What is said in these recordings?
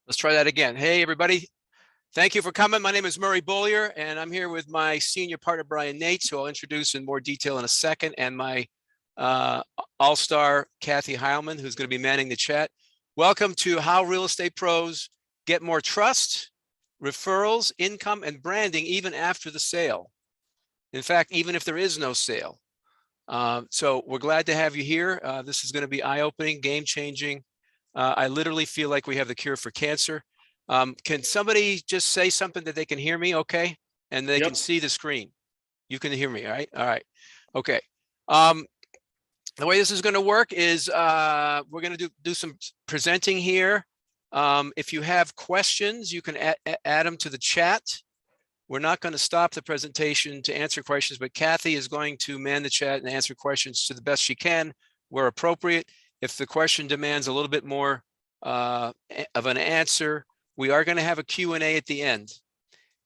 Let's try that again. Hey, everybody. Thank you for coming. My name is Murray Bollier, and I'm here with my senior partner, Brian Nates, who I'll introduce in more detail in a second, and my all-star, Kathy Heilman, who's going to be manning the chat. Welcome to How Real Estate Pros Get More Trust, Referrals, Income, and Branding even after the sale. In fact, even if there is no sale. So we're glad to have you here. This is going to be eye-opening, game-changing. I literally feel like we have the cure for cancer. Can somebody just say something that they can hear me okay? And they can see the screen. You can hear me, all right? All right. Okay. The way this is going to work is we're going to do some presenting here. If you have questions, you can add them to the chat. We're not going to stop the presentation to answer questions, but Kathy is going to man the chat and answer questions to the best she can where appropriate. If the question demands a little bit more of an answer, we are going to have a Q&A at the end.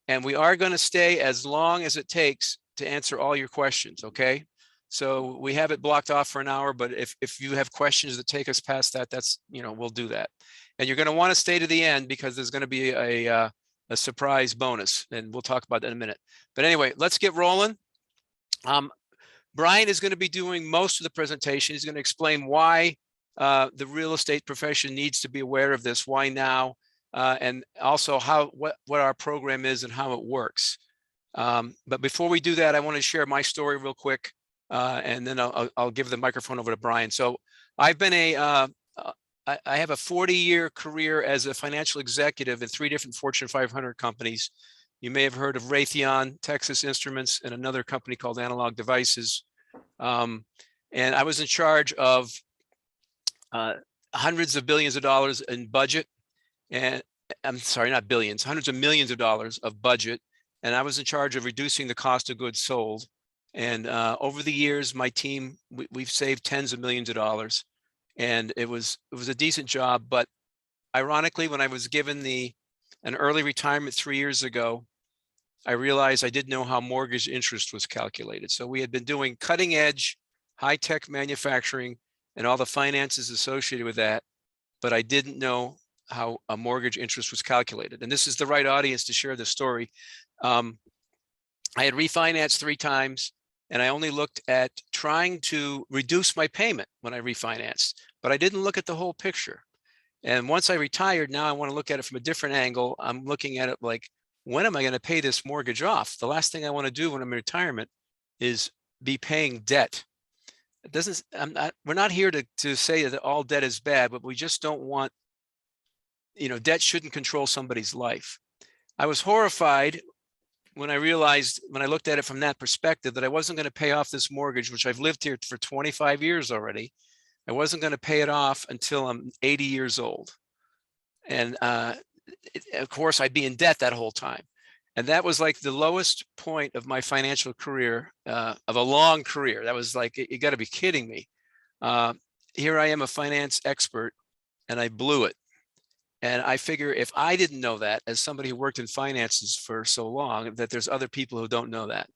And we are going to stay as long as it takes to answer all your questions, okay? So we have it blocked off for an hour, but if you have questions that take us past that, that's, we'll do that. And you're going to want to stay to the end because there's going to be a surprise bonus, and we'll talk about that in a minute. But anyway, let's get rolling. Brian is going to be doing most of the presentation. He's going to explain why the real estate profession needs to be aware of this, why now, and also what our program is and how it works. But before we do that, I want to share my story real quick, and then I'll give the microphone over to Brian. So I've been I have a 40-year career as a financial executive in 3 different Fortune 500 companies. You may have heard of Raytheon, Texas Instruments, and another company called Analog Devices. And I was in charge of hundreds of billions of dollars in budget. And I'm sorry, not billions, hundreds of millions of dollars of budget. And I was in charge of reducing the cost of goods sold. And over the years, my team, we've saved tens of millions of dollars. And it was a decent job. But ironically, when I was given an early retirement 3 years ago, I realized I didn't know how mortgage interest was calculated. So we had been doing cutting edge, high-tech manufacturing and all the finances associated with that, but I didn't know how a mortgage interest was calculated. And this is the right audience to share this story. I had refinanced 3 times, and I only looked at trying to reduce my payment when I refinanced, but I didn't look at the whole picture. And once I retired, now I want to look at it from a different angle. I'm looking at it like, when am I going to pay this mortgage off? The last thing I want to do when I'm in retirement is be paying debt. It doesn't, we're not here to say that all debt is bad, but we just don't want, debt shouldn't control somebody's life. I was horrified when I realized, when I looked at it from that perspective, that I wasn't going to pay off this mortgage, which I've lived here for 25 years already. I wasn't going to pay it off until I'm 80 years old. And of course, I'd be in debt that whole time. And that was like the lowest point of my financial career, of a long career. That was like, you got to be kidding me. Here I am, a finance expert, and I blew it. And I figure if I didn't know that, as somebody who worked in finances for so long, that there's other people who don't know that.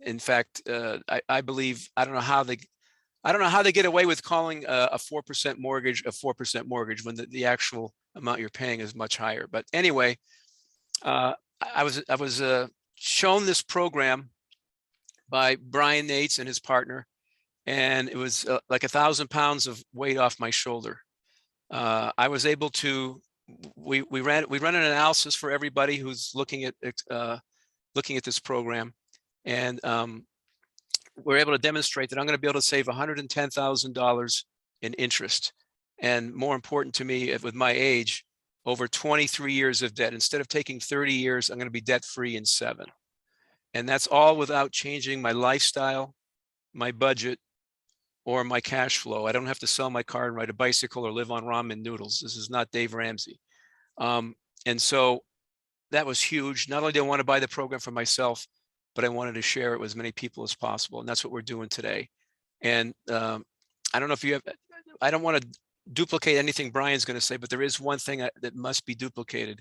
In fact, I believe, I don't know how they get away with calling a 4% mortgage a 4% mortgage when the actual amount you're paying is much higher. But anyway, I was shown this program by Brian Nates and his partner, and it was like 1,000 pounds of weight off my shoulder. I was able to, we ran an analysis for everybody who's looking at this program, and we're able to demonstrate that I'm going to be able to save $110,000 in interest. And more important to me, with my age, over 23 years of debt. Instead of taking 30 years, I'm going to be debt-free in 7. And that's all without changing my lifestyle, my budget, or my cash flow. I don't have to sell my car and ride a bicycle or live on ramen noodles. This is not Dave Ramsey. And so that was huge. Not only did I want to buy the program for myself, but I wanted to share it with as many people as possible. And that's what we're doing today. And I don't know if you have, I don't want to duplicate anything Brian's going to say, but there is one thing that must be duplicated.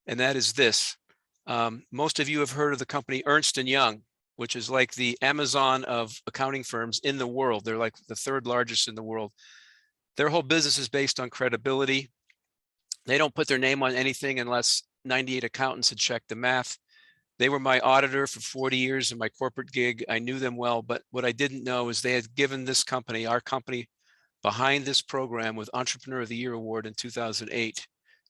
And that is this. Most of you have heard of the company Ernst & Young, which is like the Amazon of accounting firms in the world. They're like the 3rd largest in the world. Their whole business is based on credibility. They don't put their name on anything unless 98 accountants had checked the math. They were my auditor for 40 years in my corporate gig. I knew them well, but what I didn't know is they had given this company, our company, behind this program with Entrepreneur of the Year Award in 2008 in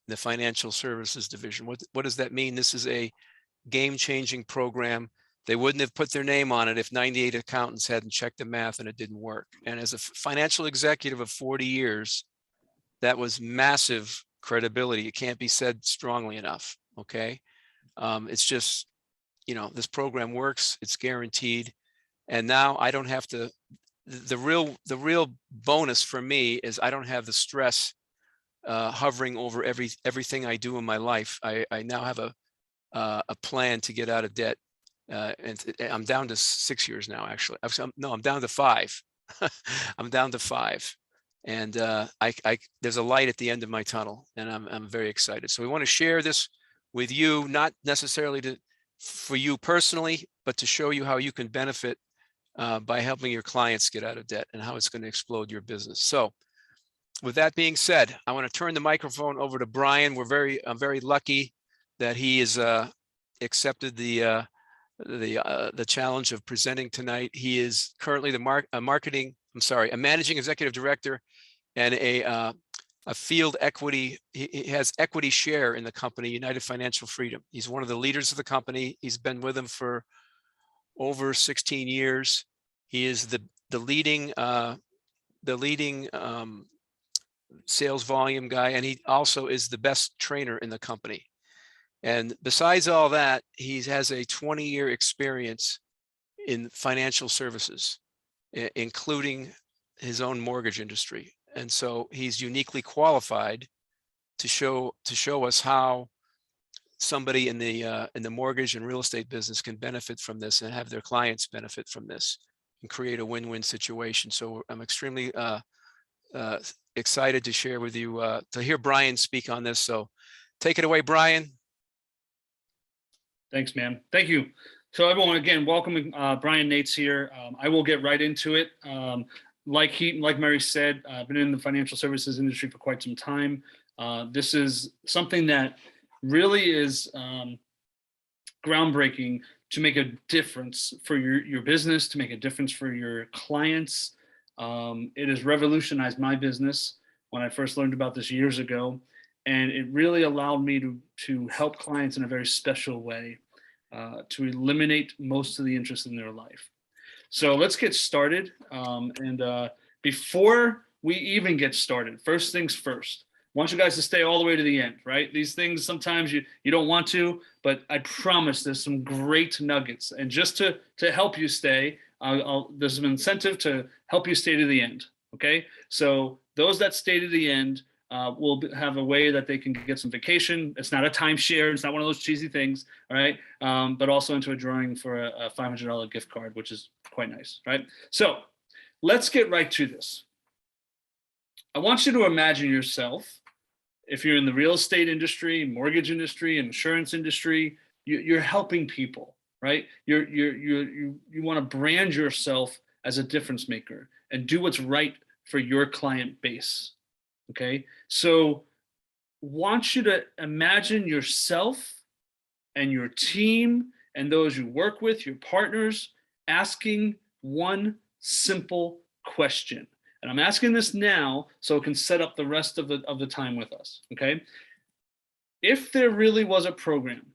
the financial services division. What does that mean? This is a game-changing program. They wouldn't have put their name on it if 98 accountants hadn't checked the math and it didn't work. And as a financial executive of 40 years, that was massive credibility. It can't be said strongly enough, okay? It's just, you know, this program works, it's guaranteed. And now I don't have to, the real bonus for me is I don't have the stress hovering over everything I do in my life. I now have a plan to get out of debt. And I'm down to 6 years now, actually. No, I'm down to 5. I'm down to 5. And there's a light at the end of my tunnel, and I'm very excited. So we want to share this with you, not necessarily for you personally, but to show you how you can benefit by helping your clients get out of debt and how it's going to explode your business. So with that being said, I want to turn the microphone over to Brian. I'm very lucky that he has accepted the challenge of presenting tonight. He is currently a managing executive director and a field equity. He has equity share in the company, United Financial Freedom. He's one of the leaders of the company. He's been with them for over 16 years. He is the leading sales volume guy, and he also is the best trainer in the company. And besides all that, he has a 20-year experience in financial services, including his own mortgage industry. And so he's uniquely qualified to show us how somebody in the mortgage and real estate business can benefit from this and have their clients benefit from this and create a win-win situation. So I'm extremely excited to share with you, to hear Brian speak on this. So take it away, Brian. Thanks, man. Thank you. So everyone, again, welcome. Brian Nates here. I will get right into it. Like Mary said, I've been in the financial services industry for quite some time. This is something that really is groundbreaking to make a difference for your business, to make a difference for your clients. It has revolutionized my business when I first learned about this years ago. And it really allowed me to help clients in a very special way, to eliminate most of the interest in their life. So let's get started. Before we even get started, first things first, I want you guys to stay all the way to the end, right? These things, sometimes you don't want to, but I promise there's some great nuggets. And just to help you stay, there's an incentive to help you stay to the end, okay? So those that stay to the end will have a way that they can get some vacation. It's not a timeshare. It's not one of those cheesy things, all right? But also into a drawing for a $500 gift card, which is quite nice, right? So let's get right to this. I want you to imagine yourself, if you're in the real estate industry, mortgage industry, insurance industry, you're helping people, right? You want to brand yourself as a difference maker and do what's right for your client base. Okay, so want you to imagine yourself and your team and those you work with, your partners, asking one simple question. And I'm asking this now so it can set up the rest of the time with us, okay? If there really was a program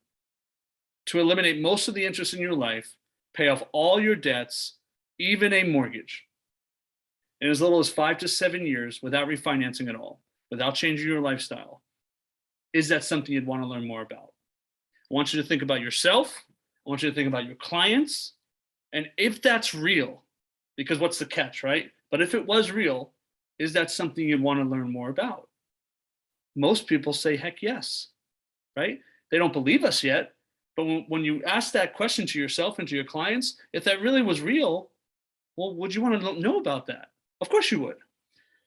to eliminate most of the interest in your life, pay off all your debts, even a mortgage, in as little as 5 to 7 years without refinancing at all, without changing your lifestyle, is that something you'd want to learn more about? I want you to think about yourself. I want you to think about your clients. And if that's real, because what's the catch, right? But if it was real, is that something you'd want to learn more about? Most people say, heck yes, right? They don't believe us yet. But when you ask that question to yourself and to your clients, if that really was real, well, would you want to know about that? Of course you would.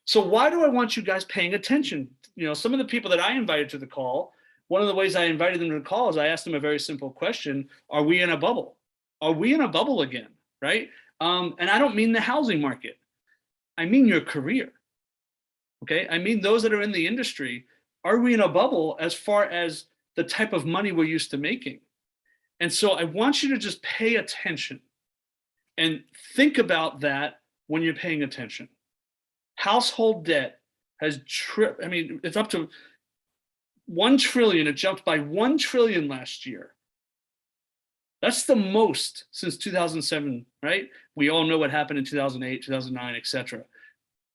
So why do I want you guys paying attention? You know, some of the people that I invited to the call, one of the ways I invited them to the call is I asked them a very simple question. Are we in a bubble? Are we in a bubble again, right? And I don't mean the housing market. I mean your career, okay? I mean those that are in the industry. are we in a bubble as far as the type of money we're used to making? And so I want you to just pay attention and think about that when you're paying attention. Household debt has tripped. I mean, it's up to 1 trillion. It jumped by 1 trillion last year. That's the most since 2007, right? We all know what happened in 2008, 2009, etc.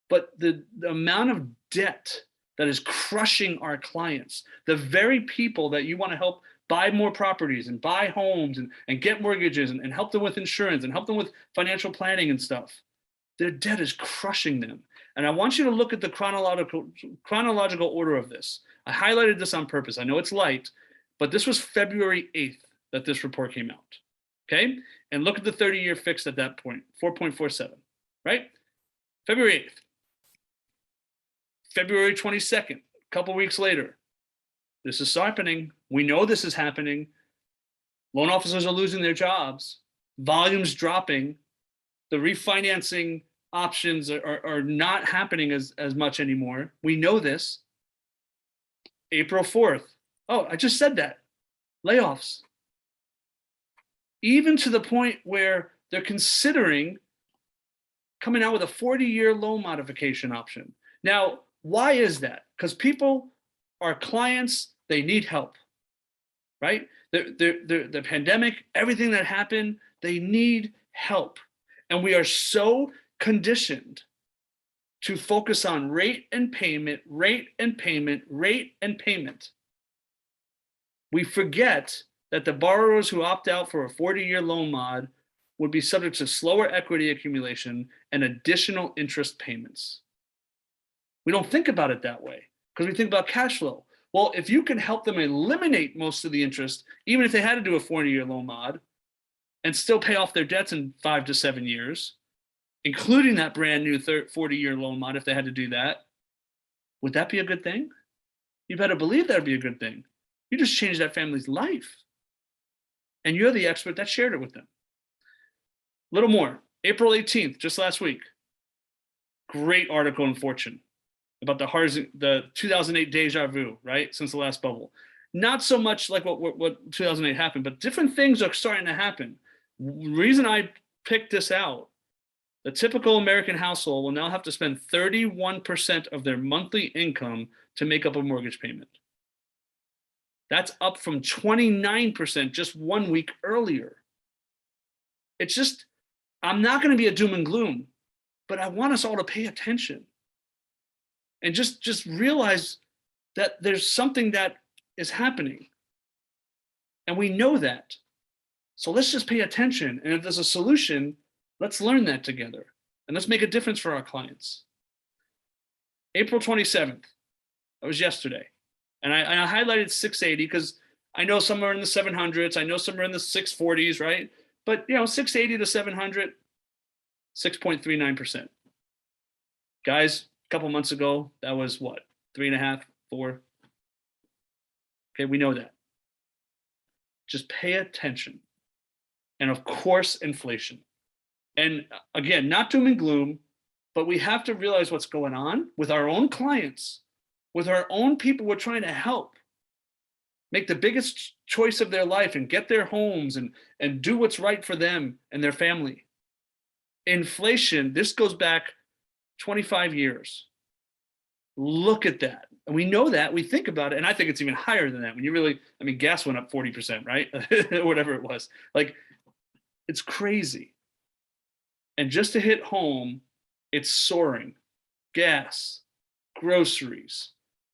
But the amount of debt that is crushing our clients, the very people that you want to help buy more properties and buy homes and get mortgages and help them with insurance and help them with financial planning and stuff, their debt is crushing them. And I want you to look at the chronological order of this. I highlighted this on purpose. I know it's light, but this was February 8th that this report came out. Okay. And look at the 30-year fix at that point, 4.47, right? February 8th. February 22nd, a couple weeks later, this is happening. We know this is happening. Loan officers are losing their jobs, volumes dropping, the refinancing options are not happening as much anymore. We know this. April 4th. Oh, I just said that. Layoffs. Even to the point where they're considering coming out with a 40-year loan modification option. Now, why is that? Because people are clients, they need help, right? The pandemic, everything that happened, they need help. And we are so conditioned to focus on rate and payment, rate and payment, rate and payment. We forget that the borrowers who opt out for a 40-year loan mod would be subject to slower equity accumulation and additional interest payments. We don't think about it that way because we think about cash flow. Well, if you can help them eliminate most of the interest, even if they had to do a 40-year loan mod and still pay off their debts in 5 to 7 years, including that brand new 40-year loan mod, if they had to do that, would that be a good thing? You better believe that would be a good thing. You just changed that family's life. And you're the expert that shared it with them. A little more. April 18th, just last week. Great article in Fortune about the 2008 deja vu, right? Since the last bubble. Not so much like what 2008 happened, but different things are starting to happen. The reason I picked this out, the typical American household will now have to spend 31% of their monthly income to make up a mortgage payment. That's up from 29% just 1 week earlier. It's just, I'm not going to be a doom and gloom, but I want us all to pay attention and just realize that there's something that is happening. And we know that. So let's just pay attention. And if there's a solution, let's learn that together. And let's make a difference for our clients. April 27th, that was yesterday. And I highlighted 680 because I know some are in the 700s. I know some are in the 640s, right? But, 680 to 700, 6.39%. Guys, a couple months ago, that was what? 3.5, 4. Okay, we know that. Just pay attention. And of course, inflation. And again, not doom and gloom, but we have to realize what's going on with our own clients, with our own people we're trying to help make the biggest choice of their life and get their homes and do what's right for them and their family. Inflation, this goes back 25 years. Look at that. And we know that, we think about it, and I think it's even higher than that. When you really, gas went up 40%, right? Whatever it was. Like, it's crazy. And just to hit home, it's soaring. Gas, groceries,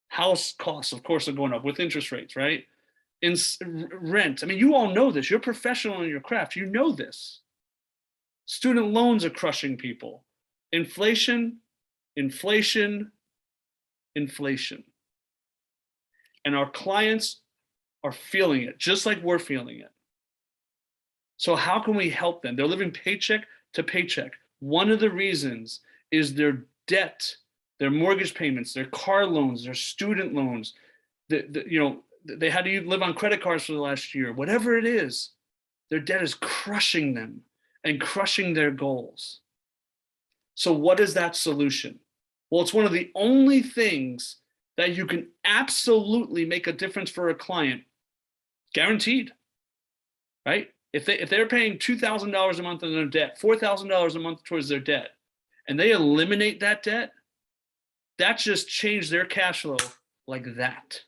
house costs, of course, are going up with interest rates, right? In rent. You all know this. You're professional in your craft. You know this. Student loans are crushing people. Inflation, inflation, inflation. And our clients are feeling it, just like we're feeling it. So how can we help them? They're living paycheck to paycheck. One of the reasons is their debt, their mortgage payments, their car loans, their student loans. They had to live on credit cards for the last year. Whatever it is, their debt is crushing them and crushing their goals. So what is that solution? Well, it's one of the only things that you can absolutely make a difference for a client, guaranteed, right? If they're paying $2,000 a month on their debt, $4,000 a month towards their debt, and they eliminate that debt, that just changed their cash flow like that.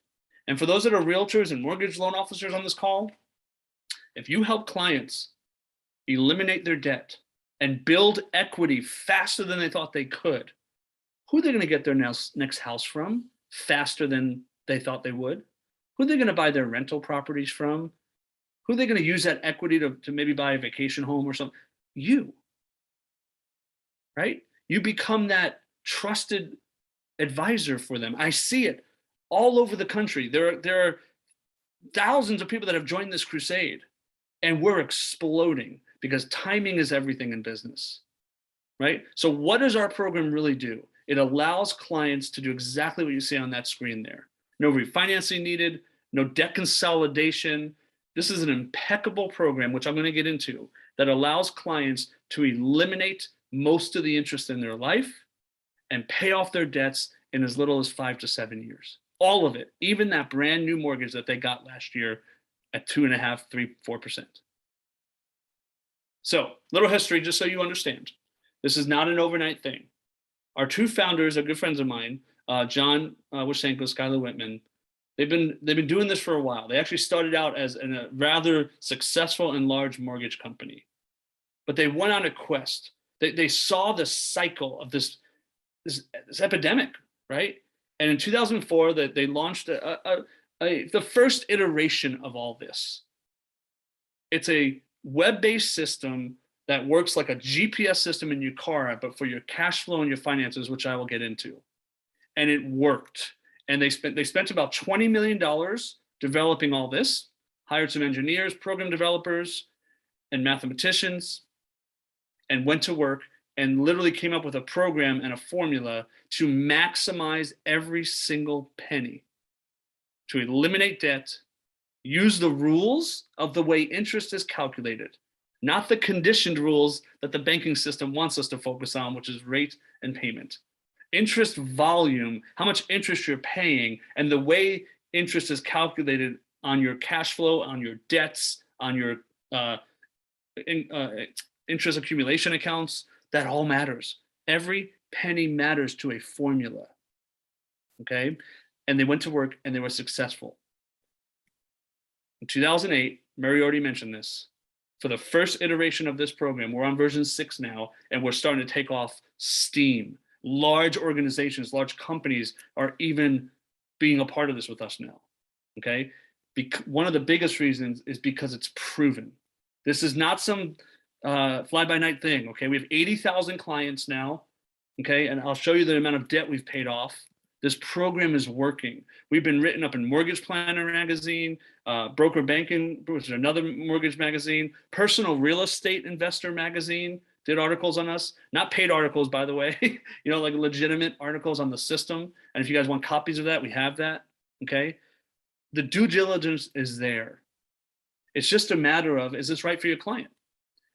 And for those that are realtors and mortgage loan officers on this call, if you help clients eliminate their debt and build equity faster than they thought they could, who are they going to get their next house from faster than they thought they would? Who are they going to buy their rental properties from? Who are they going to use that equity to maybe buy a vacation home or something? You, right? You become that trusted advisor for them. I see it all over the country. There are thousands of people that have joined this crusade, and we're exploding because timing is everything in business, right? So what does our program really do? It allows clients to do exactly what you see on that screen there. No refinancing needed, no debt consolidation. This is an impeccable program, which I'm going to get into, that allows clients to eliminate most of the interest in their life and pay off their debts in as little as 5 to 7 years. All of it, even that brand new mortgage that they got last year at 2.5%, 3%, 4%. So, little history, just so you understand. This is not an overnight thing. Our two founders are good friends of mine, John Wysenko, Skylar Whitman. They've been doing this for a while. They actually started out as a rather successful and large mortgage company, but they went on a quest. They saw the cycle of this epidemic, right? And in 2004, they launched the first iteration of all this. It's a web-based system that works like a GPS system in your car, but for your cash flow and your finances, which I will get into. And it worked. And they spent about $20 million developing all this, hired some engineers, program developers, and mathematicians, and went to work and literally came up with a program and a formula to maximize every single penny, to eliminate debt, use the rules of the way interest is calculated, not the conditioned rules that the banking system wants us to focus on, which is rate and payment. Interest volume, how much interest you're paying, and the way interest is calculated on your cash flow, on your debts, on your interest accumulation accounts, that all matters. Every penny matters to a formula, okay? And they went to work and they were successful. In 2008, Murray already mentioned this, for the first iteration of this program, we're on version 6 now, and we're starting to take off steam. Large organizations, large companies are even being a part of this with us now, okay? One of the biggest reasons is because it's proven. This is not some fly-by-night thing, okay? We have 80,000 clients now, okay? And I'll show you the amount of debt we've paid off. This program is working. We've been written up in Mortgage Planner magazine, Broker Banking, which is another mortgage magazine, Personal Real Estate Investor magazine did articles on us, not paid articles, by the way, you know, like legitimate articles on the system. And if you guys want copies of that, we have that, okay? The due diligence is there. It's just a matter of, is this right for your client?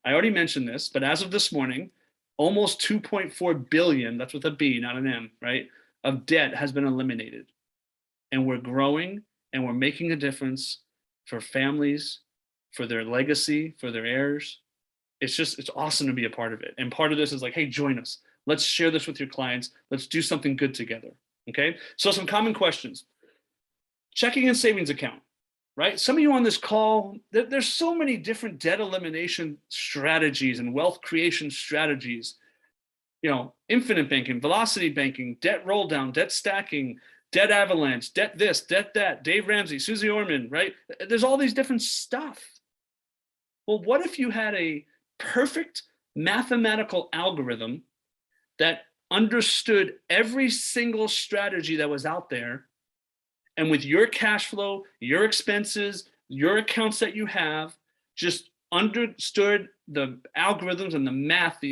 I already mentioned this, but as of this morning, almost 2.4 billion, that's with a B, not an M, right, of debt has been eliminated. And we're growing and we're making a difference for families, for their legacy, for their heirs. It's awesome to be a part of it. And part of this is like, hey, join us. Let's share this with your clients. Let's do something good together, okay? So some common questions. Checking and savings account, right? Some of you on this call, there's so many different debt elimination strategies and wealth creation strategies. You know, infinite banking, velocity banking, debt roll down, debt stacking, debt avalanche, debt this, debt that, Dave Ramsey, Susie Orman, right? There's all these different stuff. Well, what if you had a perfect mathematical algorithm that understood every single strategy that was out there, and with your cash flow, your expenses, your accounts that you have, just understood the algorithms and the math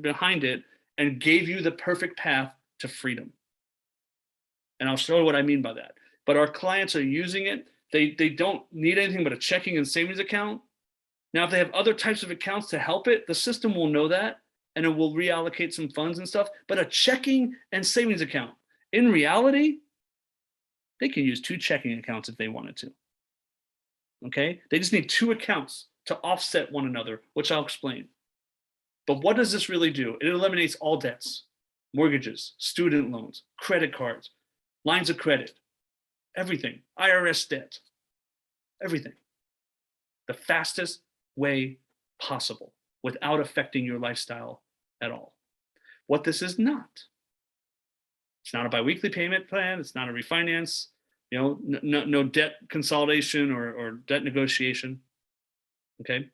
behind it and gave you the perfect path to freedom? And I'll show you what I mean by that. But our clients are using it. They don't need anything but a checking and savings account. Now, if they have other types of accounts to help it, the system will know that and it will reallocate some funds and stuff. But a checking and savings account, in reality, They can use 2 checking accounts if they wanted to. Okay? They just need 2 accounts to offset one another, which I'll explain. But what does this really do? It eliminates all debts, mortgages, student loans, credit cards, lines of credit, everything, IRS debt, everything. The fastest way possible without affecting your lifestyle at all. What this is not. It's not a biweekly payment plan. It's not a refinance. No debt consolidation or debt negotiation. Okay.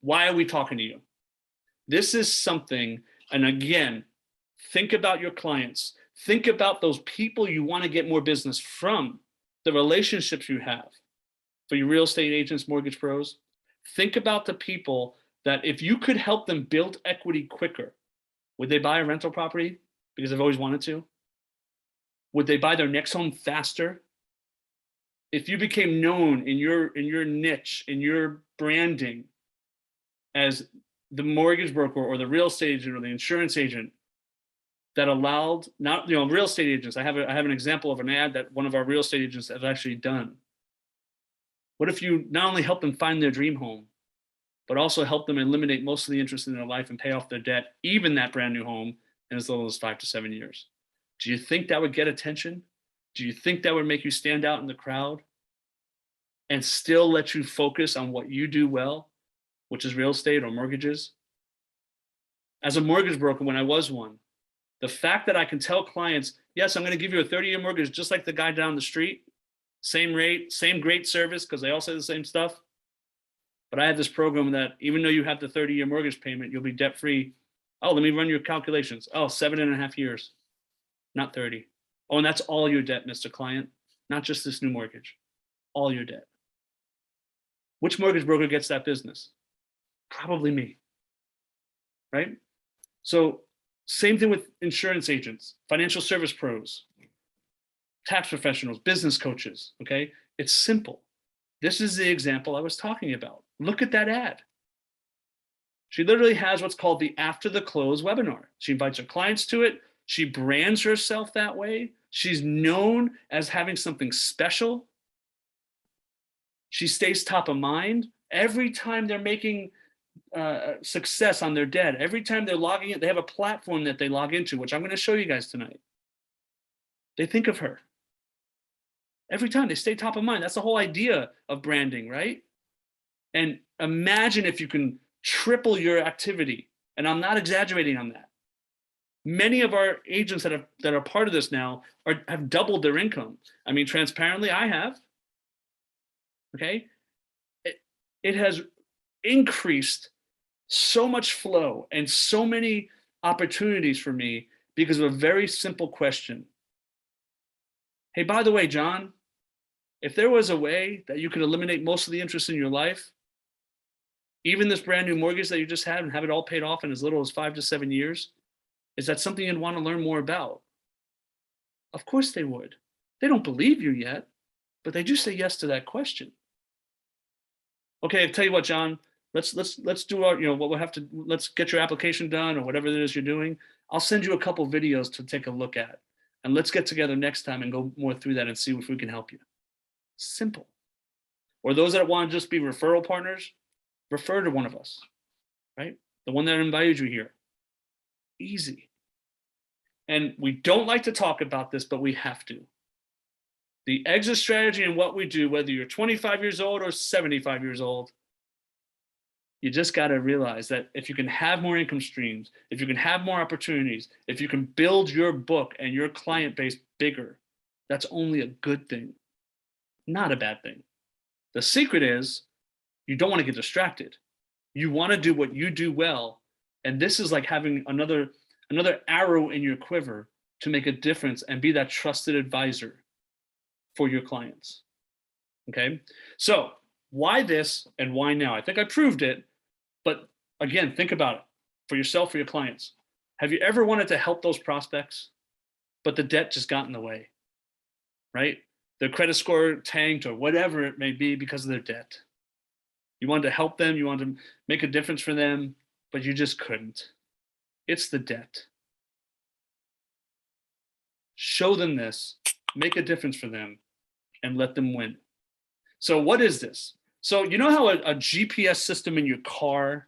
Why are we talking to you? This is something, and again, think about your clients. Think about those people you want to get more business from, the relationships you have for your real estate agents, mortgage pros. Think about the people that if you could help them build equity quicker, would they buy a rental property because they've always wanted to? Would they buy their next home faster? If you became known in your niche, in your branding as the mortgage broker or the real estate agent or the insurance agent that allowed, not real estate agents. I have an example of an ad that one of our real estate agents has actually done. What if you not only help them find their dream home, but also help them eliminate most of the interest in their life and pay off their debt, even that brand new home, in as little as 5 to 7 years? Do you think that would get attention? Do you think that would make you stand out in the crowd and still let you focus on what you do well, which is real estate or mortgages? As a mortgage broker, when I was one, the fact that I can tell clients, yes, I'm going to give you a 30-year mortgage just like the guy down the street, same rate, same great service, because they all say the same stuff. But I have this program that even though you have the 30-year mortgage payment, you'll be debt-free. Oh, let me run your calculations. Oh, 7.5 years, not 30. Oh, and that's all your debt, Mr. Client, not just this new mortgage, all your debt. Which mortgage broker gets that business? Probably me, right? So same thing with insurance agents, financial service pros, tax professionals, business coaches, okay? It's simple. This is the example I was talking about. Look at that ad. She literally has what's called the After the Close webinar. She invites her clients to it. She brands herself that way. She's known as having something special. She stays top of mind. Every time they're making success on their debt, every time they're logging in, they have a platform that they log into, which I'm going to show you guys tonight. They think of her. Every time they stay top of mind. That's the whole idea of branding, right? And imagine if you can triple your activity. And I'm not exaggerating on that. Many of our agents that are part of this now have doubled their income. I mean, transparently, I have. Okay. It has increased so much flow and so many opportunities for me because of a very simple question. Hey, by the way, John, if there was a way that you could eliminate most of the interest in your life, even this brand new mortgage that you just had, and have it all paid off in as little as 5 to 7 years, is that something you'd want to learn more about? Of course they would. They don't believe you yet, but they do say yes to that question. Okay, I'll tell you what, John, let's do our, what we'll have to, let's get your application done or whatever it is you're doing. I'll send you a couple videos to take a look at, and let's get together next time and go more through that and see if we can help you. Simple. Or those that want to just be referral partners, refer to one of us, right? The one that invited you here. Easy. And we don't like to talk about this, but we have to. The exit strategy and what we do, whether you're 25 years old or 75 years old, you just got to realize that if you can have more income streams, if you can have more opportunities, if you can build your book and your client base bigger, that's only a good thing, not a bad thing. The secret is you don't want to get distracted. You want to do what you do well. And this is like having another arrow in your quiver to make a difference and be that trusted advisor for your clients. Okay. So why this and why now? I think I proved it, but again, think about it for yourself, for your clients. Have you ever wanted to help those prospects, but the debt just got in the way, right? Their credit score tanked or whatever it may be because of their debt. You wanted to help them, you wanted to make a difference for them, but you just couldn't. It's the debt. Show them this. make a difference for them, and let them win. So what is this? So you know how a GPS system in your car,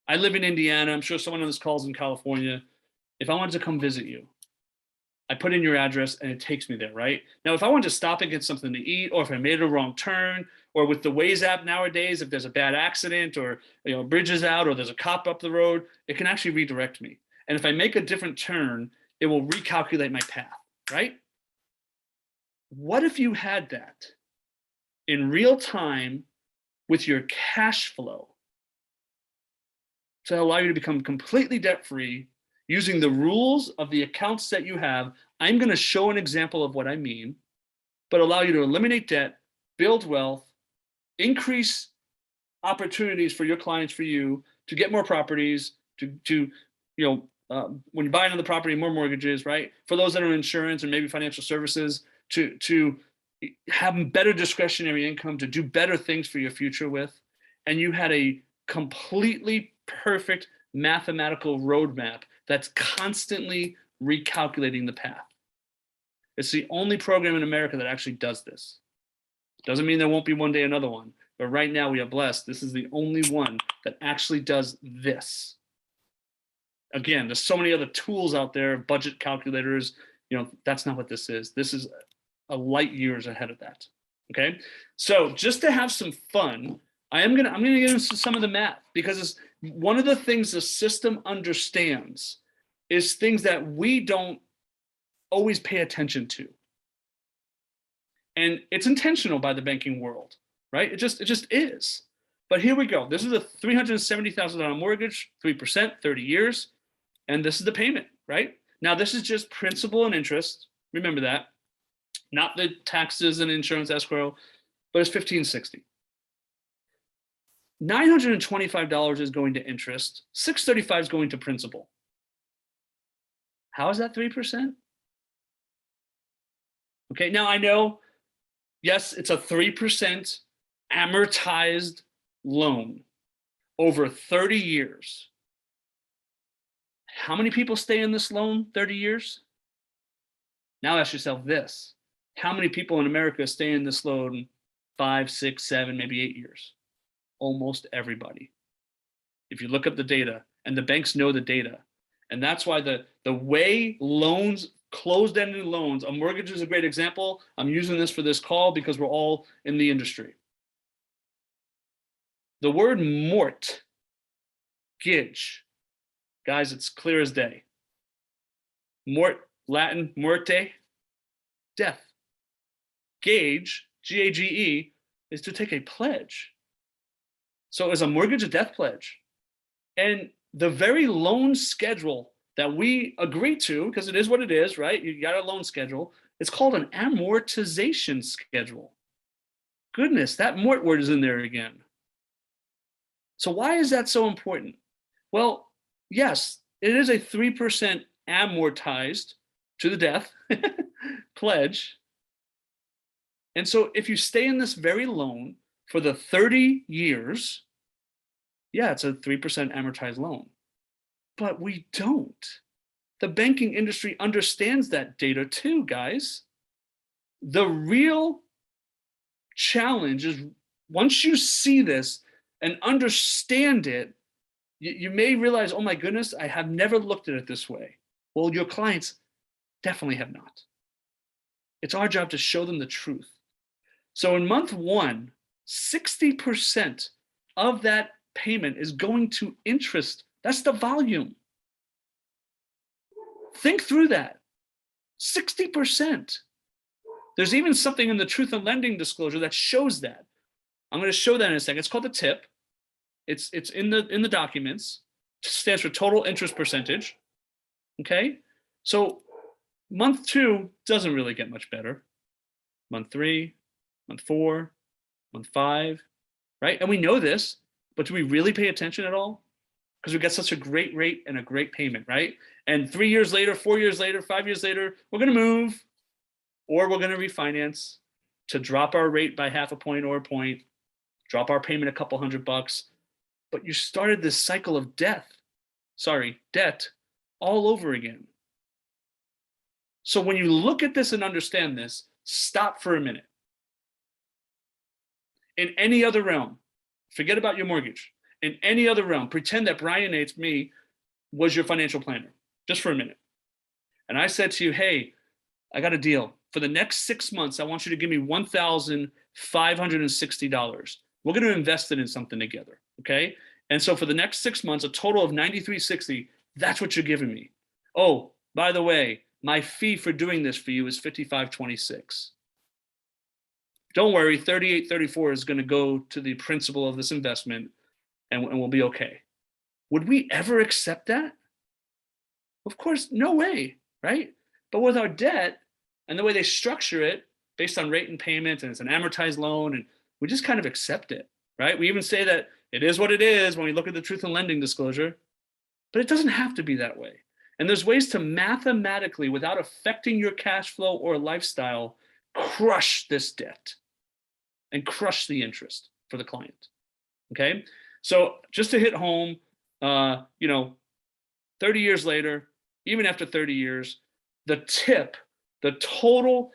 I live in Indiana, I'm sure someone on this call is in California. If I wanted to come visit you, I put in your address and it takes me there, right? Now, if I wanted to stop and get something to eat, or if I made a wrong turn, or with the Waze app nowadays, if there's a bad accident, or a bridge is out, or there's a cop up the road, it can actually redirect me. And if I make a different turn, it will recalculate my path, right? What if you had that in real time with your cash flow to allow you to become completely debt-free using the rules of the accounts that you have? I'm going to show an example of what I mean, but allow you to eliminate debt, build wealth, increase opportunities for your clients, for you to get more properties, to when you buy another property, more mortgages, right? For those that are in insurance and maybe financial services, to have better discretionary income, to do better things for your future with. And you had a completely perfect mathematical roadmap that's constantly recalculating the path. It's the only program in America that actually does this. Doesn't mean there won't be one day another one, but right now we are blessed. This is the only one that actually does this. Again, there's so many other tools out there, budget calculators, that's not what this is. This is a light years ahead of that. Okay. So just to have some fun, I'm gonna get into some of the math, because it's one of the things the system understands is things that we don't always pay attention to. And it's intentional by the banking world, right? It just is. But here we go. This is a $370,000 mortgage, 3%, 30 years. And this is the payment, right? Now, this is just principal and interest. Remember that. Not the taxes and insurance escrow, but it's $1,560. $925 is going to interest. $635 is going to principal. How is that 3%? Okay, now I know, yes, it's a 3% amortized loan over 30 years. How many people stay in this loan 30 years? Now ask yourself this. How many people in America stay in this loan 5, 6, 7, maybe 8 years? Almost everybody. If you look up the data, and the banks know the data. And that's why the way loans, closed-ended loans, a mortgage is a great example. I'm using this for this call because we're all in the industry. The word mortgage, guys, it's clear as day. Latin, morte, death. Gage, G-A-G-E, is to take a pledge. So is a mortgage a death pledge? And the very loan schedule that we agree to, because it is what it is, right? You got a loan schedule. It's called an amortization schedule. Goodness, that mort word is in there again. So why is that so important? Well, yes, it is a 3% amortized to the death pledge. And so if you stay in this very loan for the 30 years, yeah, it's a 3% amortized loan. But we don't. The banking industry understands that data too, guys. The real challenge is once you see this and understand it, you may realize, oh my goodness, I have never looked at it this way. Well, your clients definitely have not. It's our job to show them the truth. So in month one, 60% of that payment is going to interest. That's the volume. Think through that. 60%. There's even something in the truth in lending disclosure that shows that. I'm going to show that in a second. It's called the TIP. It's in the documents. It stands for total interest percentage. Okay? So month 2 doesn't really get much better. Month 3, month 4, month 5, right? And we know this, but do we really pay attention at all? Because we got such a great rate and a great payment, right? And 3 years later, 4 years later, 5 years later, we're going to move, or we're going to refinance to drop our rate by half a point or a point, drop our payment a couple $100. But you started this cycle of debt all over again. So when you look at this and understand this, stop for a minute. In any other realm, forget about your mortgage. In any other realm, pretend that Brian Nates, me, was your financial planner, just for a minute. And I said to you, hey, I got a deal. For the next 6 months, I want you to give me $1,560. We're going to invest it in something together, okay? And so for the next 6 months, a total of $93.60, that's what you're giving me. Oh, by the way, my fee for doing this for you is $55.26. Don't worry, $38.34 is going to go to the principal of this investment, and we'll be okay. Would we ever accept that? Of course, no way, right? But with our debt and the way they structure it based on rate and payment, and it's an amortized loan, and we just kind of accept it, right? We even say that it is what it is when we look at the truth in lending disclosure, but it doesn't have to be that way. And there's ways to mathematically, without affecting your cash flow or lifestyle, crush this debt and crush the interest for the client, okay? So just to hit home, 30 years later, even after 30 years, the tip, the total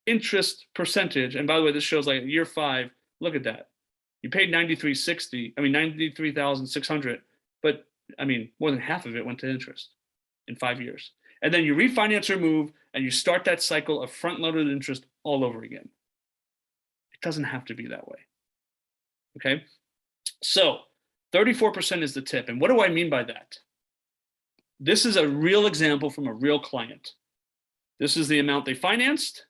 interest percentage, and by the way, this shows like year 5, look at that. You paid $93,600, but I mean, more than half of it went to interest in 5 years. And then you refinance or move, and you start that cycle of front-loaded interest all over again. It doesn't have to be that way, okay? So 34% is the tip. And what do I mean by that? This is a real example from a real client. This is the amount they financed.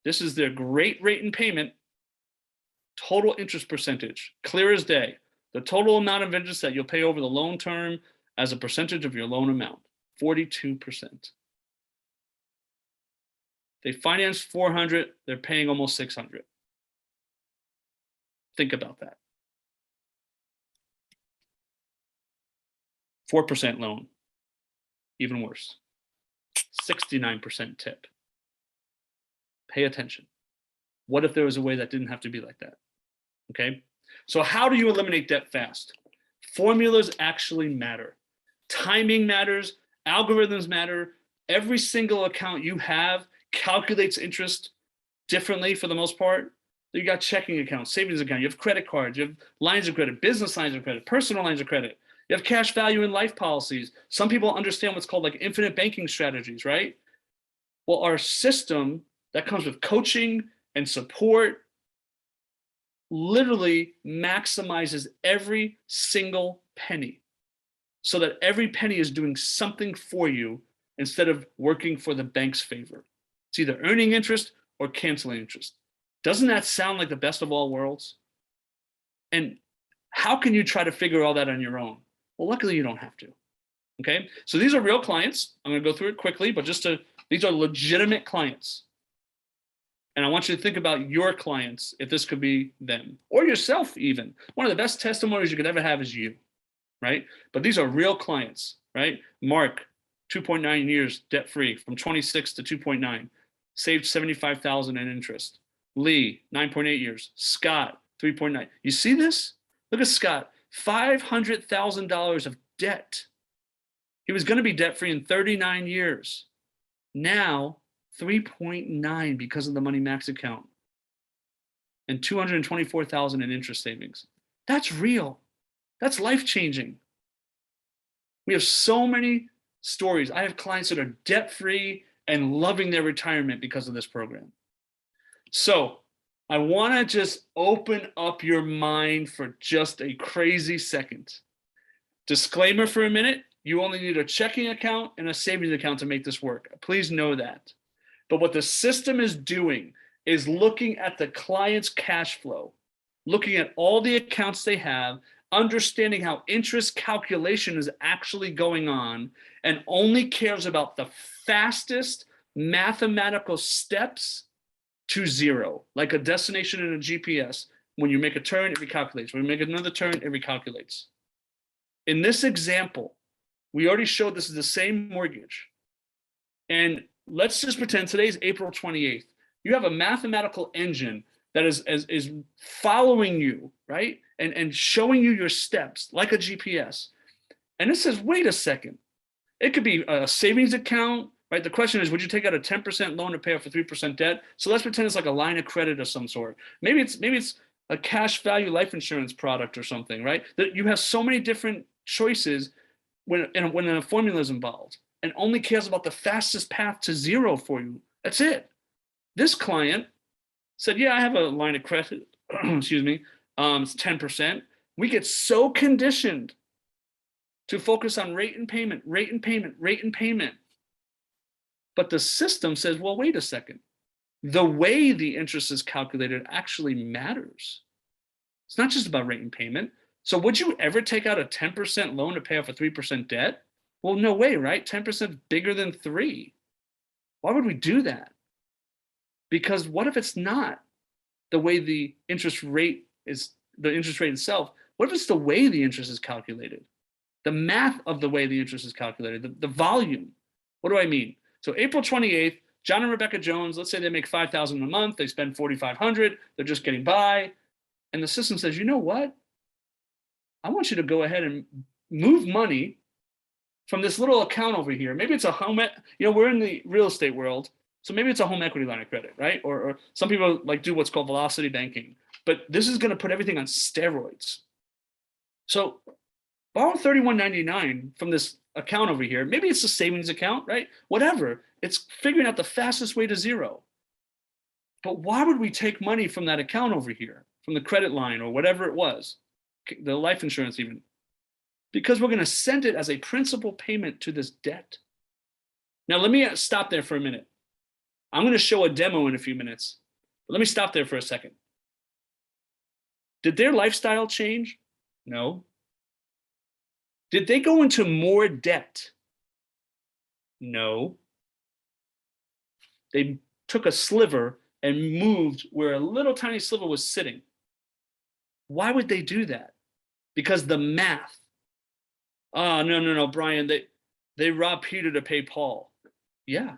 This is their great rate and payment. Total interest percentage, clear as day. The total amount of interest that you'll pay over the loan term as a percentage of your loan amount, 42%. They financed 400, they're paying almost 600. Think about that. 4% loan, even worse. 69% tip. Pay attention. What if there was a way that didn't have to be like that? Okay. So how do you eliminate debt fast? Formulas actually matter. Timing matters. Algorithms matter. Every single account you have calculates interest differently for the most part. You got checking accounts, savings account, you have credit cards, you have lines of credit, business lines of credit, personal lines of credit. You have cash value in life policies. Some people understand what's called like infinite banking strategies, right? Well, our system that comes with coaching and support literally maximizes every single penny so that every penny is doing something for you instead of working for the bank's favor. It's either earning interest or canceling interest. Doesn't that sound like the best of all worlds? And how can you try to figure all that on your own? Well, luckily you don't have to, okay? So these are real clients. I'm gonna go through it quickly, but these are legitimate clients. And I want you to think about your clients, if this could be them, or yourself even. One of the best testimonies you could ever have is you, right? But these are real clients, right? Mark, 2.9 years debt-free, from 26 to 2.9, saved $75,000 in interest. Lee, 9.8 years. Scott, 3.9. You see this? Look at Scott, $500,000 of debt. He was going to be debt-free in 39 years. Now, 3.9 because of the Money Max account, and 224,000 in interest savings. That's real. That's life-changing. We have so many stories. I have clients that are debt-free and loving their retirement because of this program. So I want to just open up your mind for just a crazy second. Disclaimer for a minute, you only need a checking account and a savings account to make this work. Please know that. But what the system is doing is looking at the client's cash flow, looking at all the accounts they have, understanding how interest calculation is actually going on, and only cares about the fastest mathematical steps to zero, like a destination in a GPS. When you make a turn, it recalculates. When you make another turn, it recalculates. In this example, we already showed this is the same mortgage. And let's just pretend today's April 28th. You have a mathematical engine that is following you, right? And showing you your steps like a GPS. And it says, wait a second. It could be a savings account, right? The question is, would you take out a 10% loan to pay off a 3% debt? So let's pretend it's like a line of credit of some sort. Maybe it's a cash value life insurance product or something, right? That you have so many different choices when a formula is involved, and only cares about the fastest path to zero for you. That's it. This client said, yeah, I have a line of credit, excuse me, it's 10%. We get so conditioned to focus on rate and payment, rate and payment, rate and payment. But the system says, well, wait a second. The way the interest is calculated actually matters. It's not just about rate and payment. So would you ever take out a 10% loan to pay off a 3% debt? Well, no way, right? 10% is bigger than 3. Why would we do that? Because what if it's not the way the interest rate itself? What if it's the way the interest is calculated? The math of the way the interest is calculated, the volume. What do I mean? So April 28th, John and Rebecca Jones, let's say they make $5,000 a month, they spend $4,500, they're just getting by. And the system says, you know what? I want you to go ahead and move money from this little account over here. Maybe it's a home, we're in the real estate world. So maybe it's a home equity line of credit, right? Or some people like do what's called velocity banking, but this is going to put everything on steroids. So borrow $31.99 from this account over here. Maybe it's a savings account, right? Whatever. It's figuring out the fastest way to zero. But why would we take money from that account over here, from the credit line or whatever it was, the life insurance even? Because we're going to send it as a principal payment to this debt. Now, let me stop there for a minute. I'm going to show a demo in a few minutes, but let me stop there for a second. Did their lifestyle change? No. Did they go into more debt? No. They took a sliver and moved where a little tiny sliver was sitting. Why would they do that? Because the math. Oh, no, Brian, they robbed Peter to pay Paul. Yeah,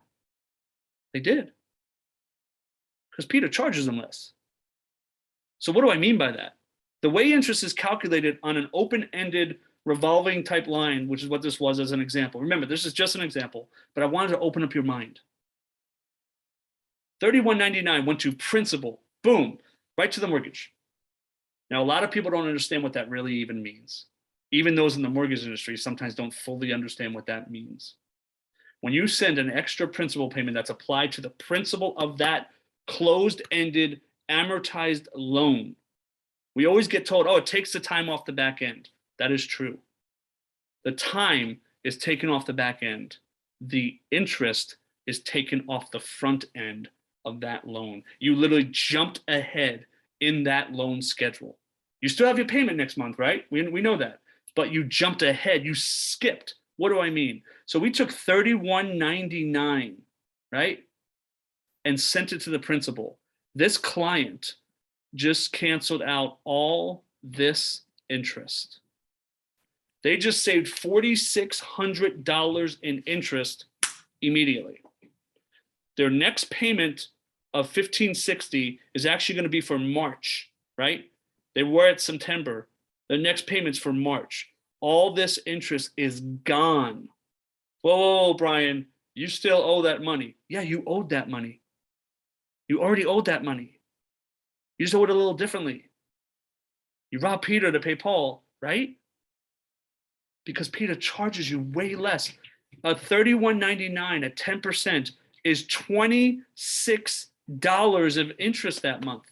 they did. Because Peter charges them less. So what do I mean by that? The way interest is calculated on an open-ended revolving type line, which is what this was as an example. Remember, this is just an example, but I wanted to open up your mind. $31.99 went to principal, boom, right to the mortgage. Now, a lot of people don't understand what that really even means. Even those in the mortgage industry sometimes don't fully understand what that means. When you send an extra principal payment that's applied to the principal of that closed-ended amortized loan, we always get told, oh, it takes the time off the back end. That is true. The time is taken off the back end. The interest is taken off the front end of that loan. You literally jumped ahead in that loan schedule. You still have your payment next month, right? We know that. But you jumped ahead. You skipped. What do I mean? So we took $31.99, right? And sent it to the principal. This client just canceled out all this interest. They just saved $4,600 in interest immediately. Their next payment of $1,560 is actually going to be for March, right? They were at September. The next payment's for March. All this interest is gone. Whoa, Brian, you still owe that money. Yeah, you owed that money. You already owed that money. You just owe it a little differently. You robbed Peter to pay Paul, right? Because Peter charges you way less. $31.99 at 10% is $26 of interest that month.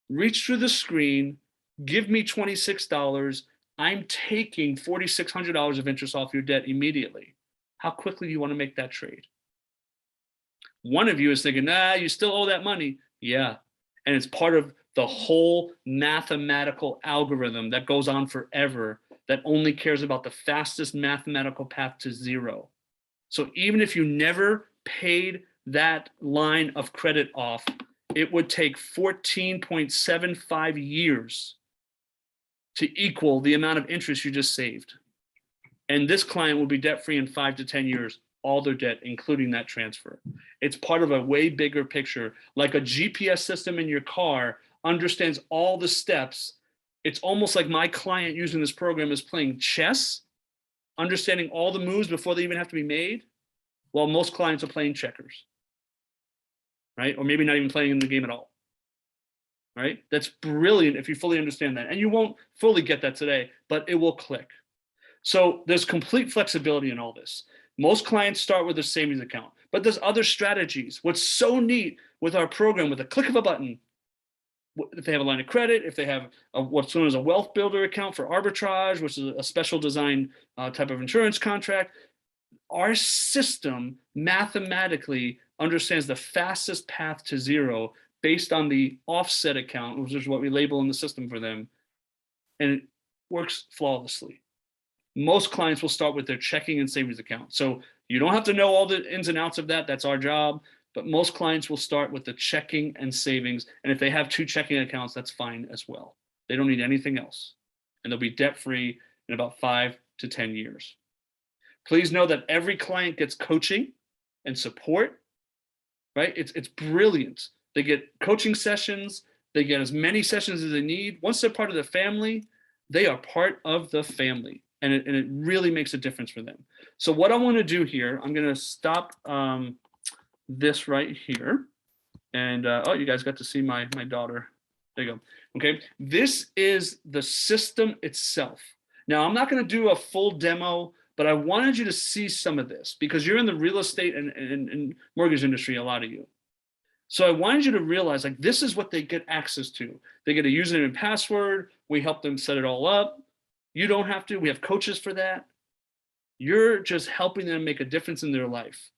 Reach through the screen, give me $26. I'm taking $4,600 of interest off your debt immediately. How quickly do you want to make that trade? One of you is thinking, nah, you still owe that money. Yeah, and it's part of the whole mathematical algorithm that goes on forever that only cares about the fastest mathematical path to zero. So even if you never paid that line of credit off, it would take 14.75 years to equal the amount of interest you just saved. And this client will be debt-free in 5 to 10 years, all their debt, including that transfer. It's part of a way bigger picture. Like a GPS system in your car understands all the steps. It's almost like my client using this program is playing chess, understanding all the moves before they even have to be made. while most clients are playing checkers, right? Or maybe not even playing in the game at all. Right? That's brilliant if you fully understand that. And you won't fully get that today, but it will click. So there's complete flexibility in all this. Most clients start with a savings account, but there's other strategies. What's so neat with our program, with a click of a button, if they have a line of credit, if they have what's known as a wealth builder account for arbitrage, which is a special design type of insurance contract, our system mathematically understands the fastest path to zero based on the offset account, which is what we label in the system for them, and it works flawlessly. Most clients will start with their checking and savings account. So you don't have to know all the ins and outs of that. That's our job. But most clients will start with the checking and savings. And if they have 2 checking accounts, that's fine as well. They don't need anything else. And they'll be debt-free in about 5 to 10 years. Please know that every client gets coaching and support, right? It's brilliant. They get coaching sessions. They get as many sessions as they need. Once they're part of the family, they are part of the family. And it really makes a difference for them. So what I want to do here, I'm going to stop this right here. And oh, you guys got to see my daughter. There you go. Okay. This is the system itself. Now, I'm not going to do a full demo, but I wanted you to see some of this because you're in the real estate and mortgage industry, a lot of you. So I wanted you to realize, like, this is what they get access to. They get a username and password. We help them set it all up. You don't have to. We have coaches for that. You're just helping them make a difference in their life.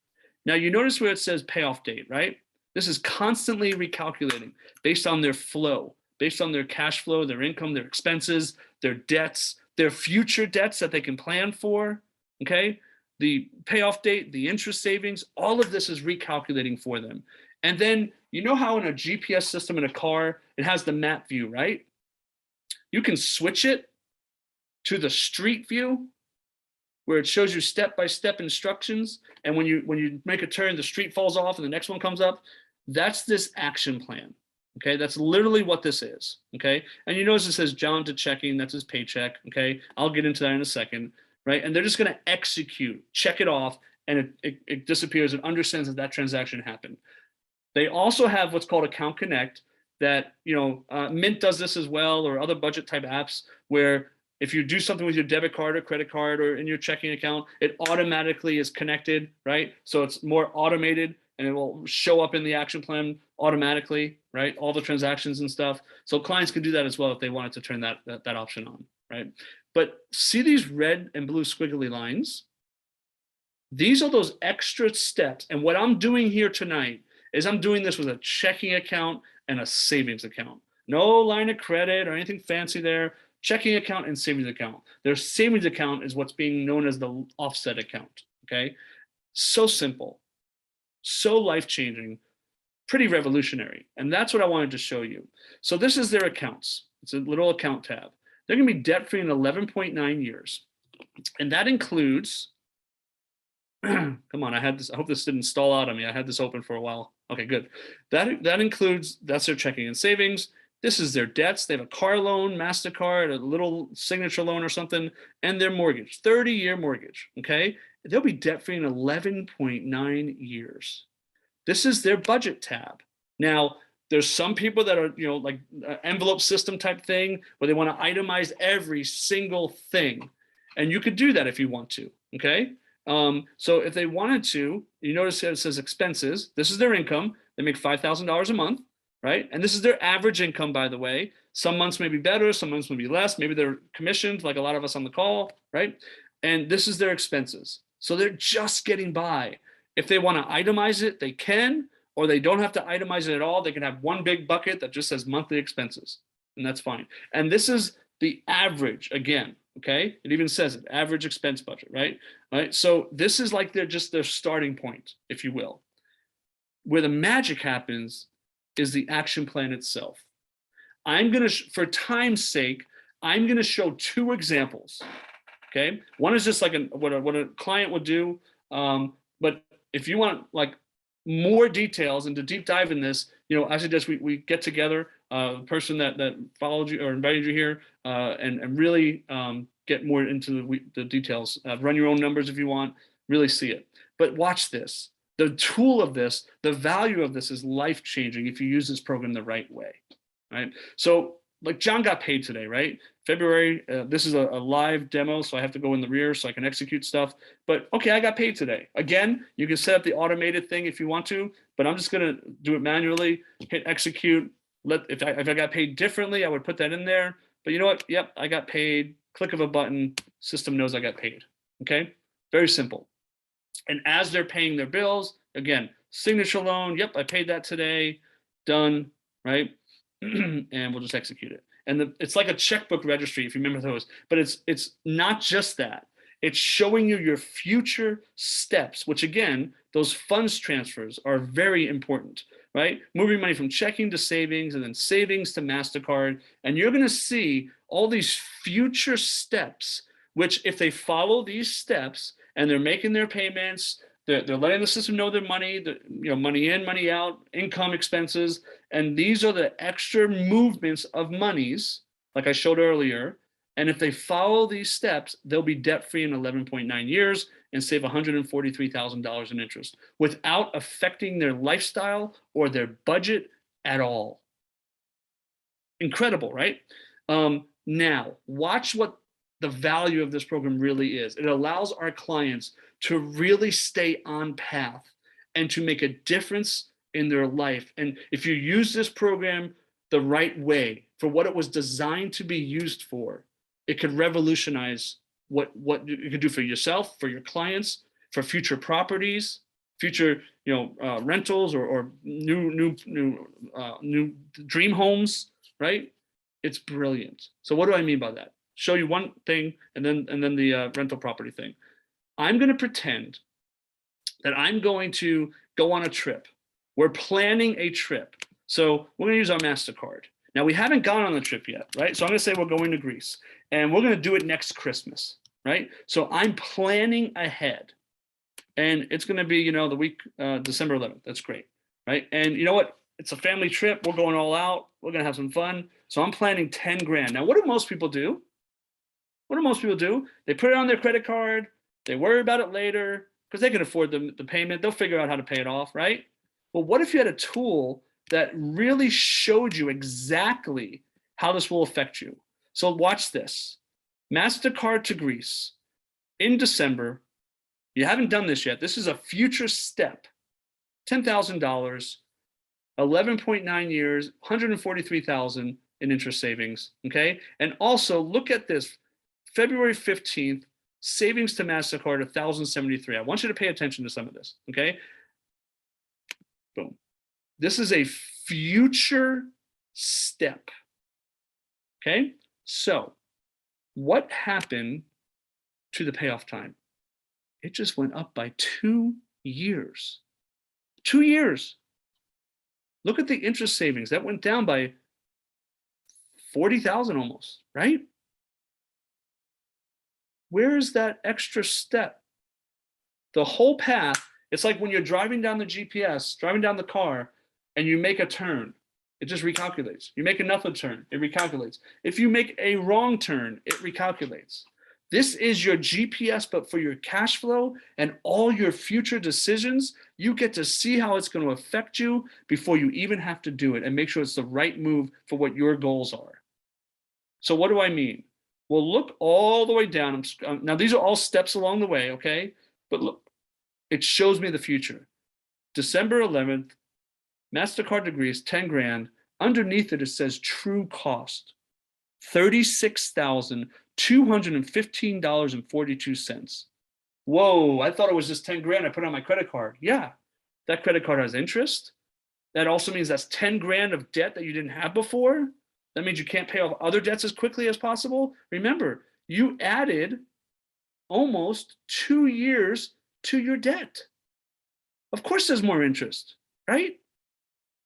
Now, you notice where it says payoff date, right? This is constantly recalculating based on their flow, based on their cash flow, their income, their expenses, their debts, their future debts that they can plan for, okay? The payoff date, the interest savings, all of this is recalculating for them. And then, you know how in a GPS system in a car, it has the map view, right? You can switch it to the street view where it shows you step-by-step instructions. And when you make a turn, the street falls off and the next one comes up. That's this action plan. Okay, that's literally what this is. Okay, and you notice it says John to checking, that's his paycheck. Okay, I'll get into that in a second, right? And they're just going to execute, check it off, and it disappears. It understands that transaction happened. They also have what's called Account Connect that, Mint does this as well, or other budget type apps where if you do something with your debit card or credit card or in your checking account, it automatically is connected, right? So it's more automated and it will show up in the action plan automatically, right? All the transactions and stuff. So clients can do that as well if they wanted to turn that option on, right? But see these red and blue squiggly lines? These are those extra steps. And what I'm doing here tonight is I'm doing this with a checking account and a savings account. No line of credit or anything fancy there. Checking account and savings account. Their savings account is what's being known as the offset account, okay? So simple, so life-changing, pretty revolutionary. And that's what I wanted to show you. So this is their accounts. It's a little account tab. They're gonna be debt-free in 11.9 years. And that includes, come on, I hope this didn't stall out on me. I had this open for a while. Okay, good. That includes, that's their checking and savings. This is their debts. They have a car loan, MasterCard, a little signature loan or something, and their mortgage, 30-year mortgage, okay? They'll be debt-free in 11.9 years. This is their budget tab. Now, there's some people that are, like envelope system type thing, where they want to itemize every single thing. And you could do that if you want to, okay? So if they wanted to, you notice it says expenses. This is their income. They make $5,000 a month. Right? And this is their average income, by the way. Some months may be better, some months may be less. Maybe they're commissioned, like a lot of us on the call, right? And this is their expenses. So they're just getting by. If they want to itemize it, they can, or they don't have to itemize it at all. They can have one big bucket that just says monthly expenses, and that's fine. And this is the average, again, okay? It even says it, average expense budget, right? Right. So this is like their starting point, if you will. Where the magic happens is the action plan itself. I'm going to, for time's sake, I'm going to show 2 examples. Okay. One is just like what a client would do. But if you want like more details and to deep dive in this, I suggest we get together, the person that followed you or invited you here, and really get more into the details. Run your own numbers if you want, really see it. But watch this. The tool of this, the value of this is life-changing if you use this program the right way, right? So like John got paid today, right? February, this is a live demo, so I have to go in the rear so I can execute stuff. But okay, I got paid today. Again, you can set up the automated thing if you want to, but I'm just gonna do it manually, hit execute. If I got paid differently, I would put that in there. But you know what? Yep, I got paid. Click of a button, system knows I got paid. Okay, very simple. And as they're paying their bills, again, signature loan, yep, I paid that today, done, right? And we'll just execute it. And it's like a checkbook registry, if you remember those, but it's not just that. It's showing you your future steps, which again, those funds transfers are very important, right? Moving money from checking to savings and then savings to MasterCard. And you're gonna see all these future steps, which if they follow these steps and they're making their payments, they're letting the system know their money, money in, money out, income, expenses, and these are the extra movements of monies, like I showed earlier. And if they follow these steps, they'll be debt-free in 11.9 years and save $143,000 in interest without affecting their lifestyle or their budget at all. Incredible, right? Now, watch what the value of this program really is. It allows our clients to really stay on path and to make a difference in their life. And if you use this program the right way for what it was designed to be used for, it could revolutionize what you could do for yourself, for your clients, for future properties, future rentals or new dream homes, right? It's brilliant. So what do I mean by that? Show you one thing and then the rental property thing. I'm going to pretend that I'm going to go on a trip. We're planning a trip. So we're going to use our MasterCard. Now we haven't gone on the trip yet, right? So I'm going to say we're going to Greece and we're going to do it next Christmas, right? So I'm planning ahead and it's going to be, the week, December 11th. That's great, right? And you know what? It's a family trip. We're going all out. We're going to have some fun. So I'm planning 10 grand. Now, what do most people do? What do most people do? They put it on their credit card. They worry about it later because they can afford the payment. They'll figure out how to pay it off, right? Well, what if you had a tool that really showed you exactly how this will affect you? So watch this. MasterCard to Greece in December. You haven't done this yet. This is a future step. $10,000, 11.9 years, 143,000 in interest savings, okay? And also look at this, February 15th, savings to MasterCard, 1,073. I want you to pay attention to some of this, okay? Boom. This is a future step, okay? So what happened to the payoff time? It just went up by 2 years. 2 years. Look at the interest savings. That went down by 40,000 almost, right? Where is that extra step? The whole path, it's like when you're driving down the GPS, driving down the car, and you make a turn, it just recalculates. You make another turn, it recalculates. If you make a wrong turn, it recalculates. This is your GPS, but for your cash flow and all your future decisions, you get to see how it's going to affect you before you even have to do it and make sure it's the right move for what your goals are. So what do I mean? Well, look all the way down. Now, these are all steps along the way, okay? But look, it shows me the future. December 11th, MasterCard to Greece, 10 grand. Underneath it, it says true cost, $36,215.42. Whoa, I thought it was just 10 grand I put on my credit card. Yeah, that credit card has interest. That also means that's 10 grand of debt that you didn't have before. That means you can't pay off other debts as quickly as possible. Remember, you added almost 2 years to your debt. Of course, there's more interest, right?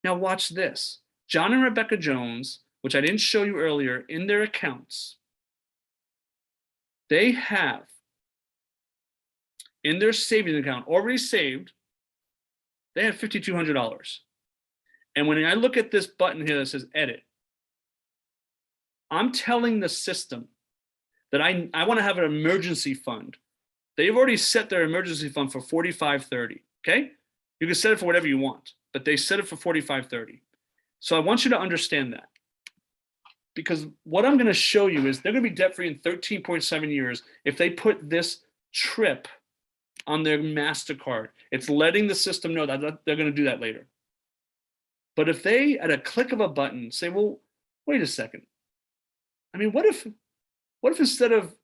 Now watch this. John and Rebecca Jones, which I didn't show you earlier, in their accounts, they have in their savings account already saved, they have $5,200. And when I look at this button here that says edit, I'm telling the system that I want to have an emergency fund They've already set their emergency fund for 45.30. Okay. You can set it for whatever you want, but they set it for 45.30. So I want you to understand that, because what I'm going to show you is they're going to be debt free in 13.7 years if they put this trip on their MasterCard. It's letting the system know that they're going to do that later. But if they, at a click of a button, say, well, wait a second. I mean, what if instead of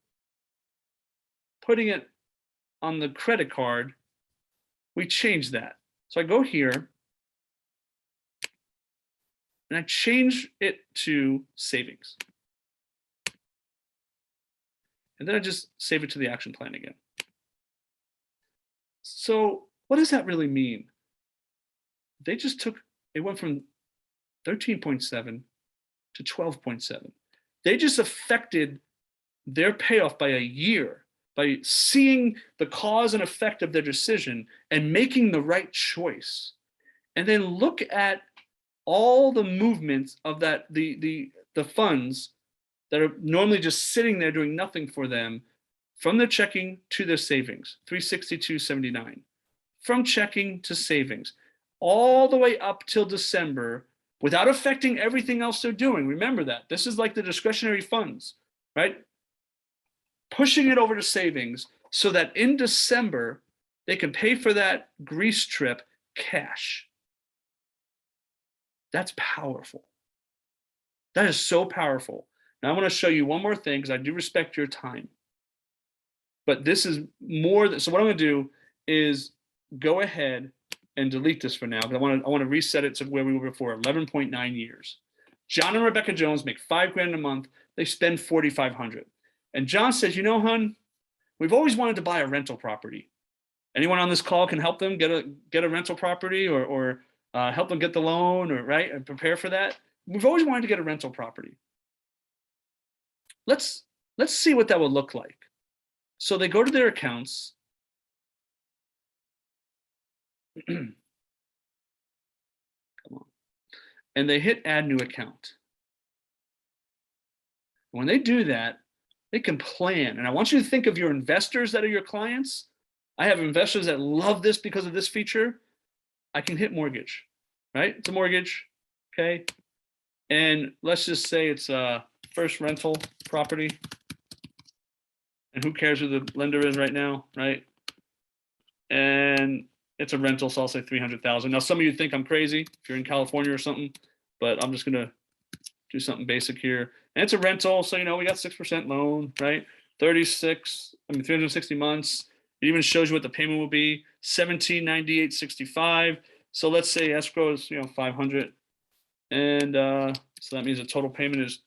putting it on the credit card, we change that? So I go here and I change it to savings. And then I just save it to the action plan again. So what does that really mean? They just it went from 13.7 to 12.7. They just affected their payoff by a year by seeing the cause and effect of their decision and making the right choice. And then look at all the movements of that, the funds that are normally just sitting there doing nothing for them, from their checking to their savings, 362.79, from checking to savings, all the way up till December, without affecting everything else they're doing. Remember that. This is like the discretionary funds, right? Pushing it over to savings so that in December, they can pay for that Greece trip cash. That's powerful. That is so powerful. Now I want to show you one more thing, because I do respect your time. But this is more. So what I'm going to do is go ahead and delete this for now, because I want to reset it to where we were before, 11.9 years. John and Rebecca Jones make $5,000 a month. They spend $4,500. And John says, you know, hun, we've always wanted to buy a rental property. Anyone on this call can help them get a rental property, or help them get the loan, or right, and prepare for that. We've always wanted to get a rental property. Let's see what that would look like. So they go to their accounts. Come on. And they hit add new account. When they do that, they can plan. And I want you to think of your investors that are your clients. I have investors that love this because of this feature. I can hit mortgage, right? It's a mortgage, okay? And let's just say it's a first rental property. And who cares who the lender is right now, right? And it's a rental, so I'll say 300,000. Now, some of you think I'm crazy if you're in California or something, but I'm just gonna do something basic here. And it's a rental, so we got 6% loan, right? 360 months. It even shows you what the payment will be, $1,798.65. So let's say escrow is 500, and so that means the total payment is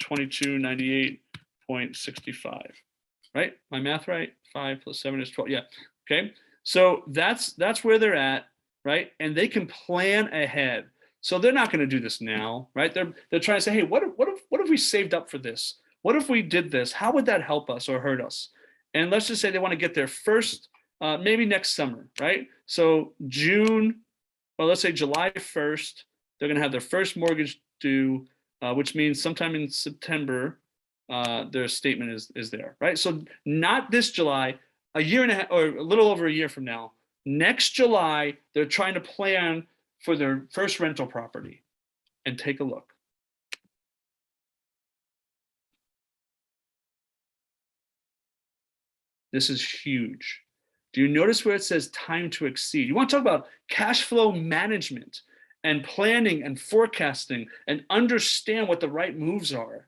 $2,298.65. Right? My math right? 5 plus 7 is 12. Yeah. Okay. So that's where they're at, right? And they can plan ahead. So they're not going to do this now, right? They're trying to say, hey, what if we saved up for this? What if we did this? How would that help us or hurt us? And let's just say they want to get their first, maybe next summer, right? So June, or let's say July 1st, they're going to have their first mortgage due, which means sometime in September, their statement is there, right? So not this July, a year and a half, or a little over a year from now, next July, they're trying to plan for their first rental property. And take a look. This is huge. Do you notice where it says time to exceed? You want to talk about cash flow management and planning and forecasting and understand what the right moves are.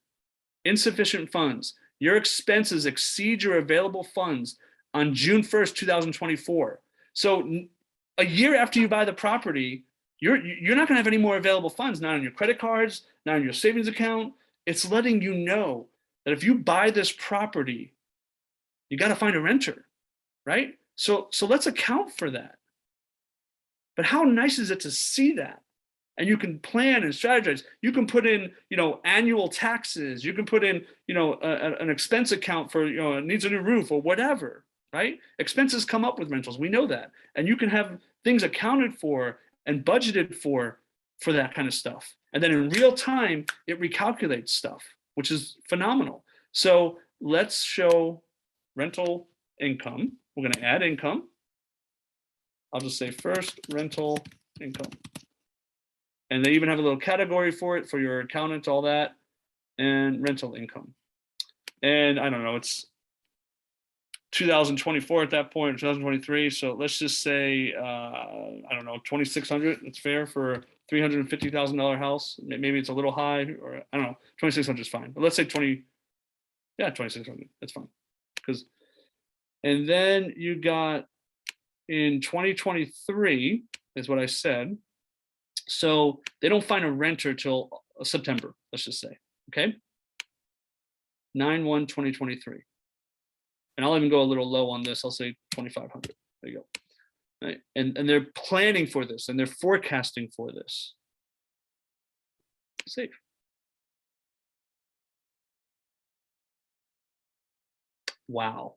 Insufficient funds. Your expenses exceed your available funds on June 1st, 2024. So a year after you buy the property, you're not going to have any more available funds, not on your credit cards, not on your savings account. It's letting you know that if you buy this property, you got to find a renter, right? So let's account for that. But how nice is it to see that? And you can plan and strategize. You can put in, annual taxes. You can put in, an expense account for, needs a new roof or whatever, right? Expenses come up with rentals. We know that. And you can have things accounted for and budgeted for that kind of stuff. And then in real time, it recalculates stuff, which is phenomenal. So let's show rental income. we're going to add income. I'll just say first rental income. And they even have a little category for it for your accountant, all that, and rental income. And I don't know, it's 2024 at that point, 2023. So let's just say, I don't know, 2,600. That's fair for a $350,000 house. Maybe it's a little high, or I don't know, 2,600 is fine. But let's say 2,600. That's fine. And then you got in 2023 is what I said. So they don't find a renter till September, let's just say, okay? 9/1/2023. And I'll even go a little low on this. I'll say 2,500. There you go. Right. And they're planning for this and they're forecasting for this. Save. Wow.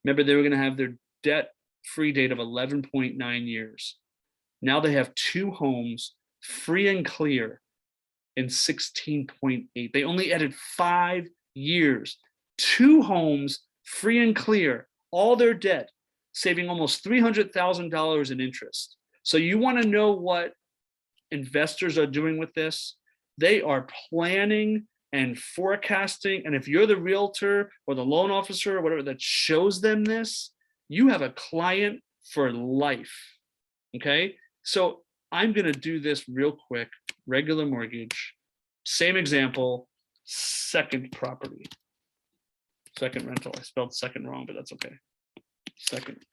Remember, they were going to have their debt-free date of 11.9 years. Now they have 2 homes free and clear in 16.8. They only added 5 years. 2 homes free and clear, all their debt, saving almost $300,000 in interest. So you want to know what investors are doing with this? They are planning and forecasting. And if you're the realtor or the loan officer or whatever that shows them this, you have a client for life. Okay. So I'm going to do this real quick. Regular mortgage, same example, second property. Second rental. I spelled second wrong, but that's okay. Second.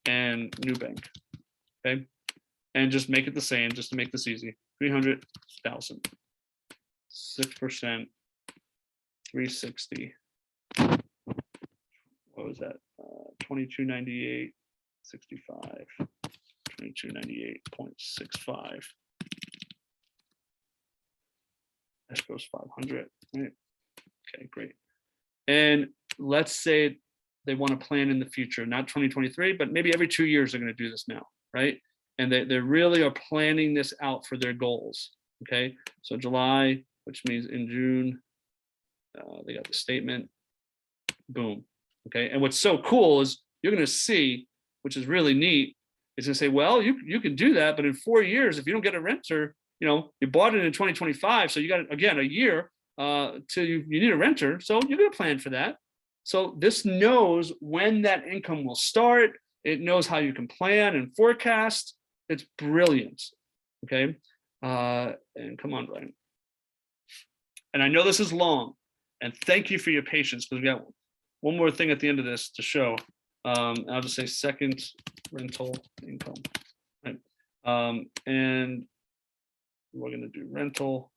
And new bank. Okay. And just make it the same, just to make this easy. 300,000. 6%. 360. What was that? 2298. 65. 2298.65. Escrow's 500. Right. Okay, great. And let's say they want to plan in the future, not 2023, but maybe every 2 years they're going to do this now, right? And they really are planning this out for their goals. Okay, so July, which means in June, they got the statement. Boom. Okay, and what's so cool is you're going to see, which is really neat, is going to say, well, you can do that, but in 4 years, if you don't get a renter, you know, you bought it in 2025, so you got again a year till you need a renter, so you're going to plan for that. So this knows when that income will start. It knows how you can plan and forecast. It's brilliant. Okay, and come on, Brian. And I know this is long, and thank you for your patience, because we got one more thing at the end of this to show. I'll just say second rental income, right? And we're going to do rental,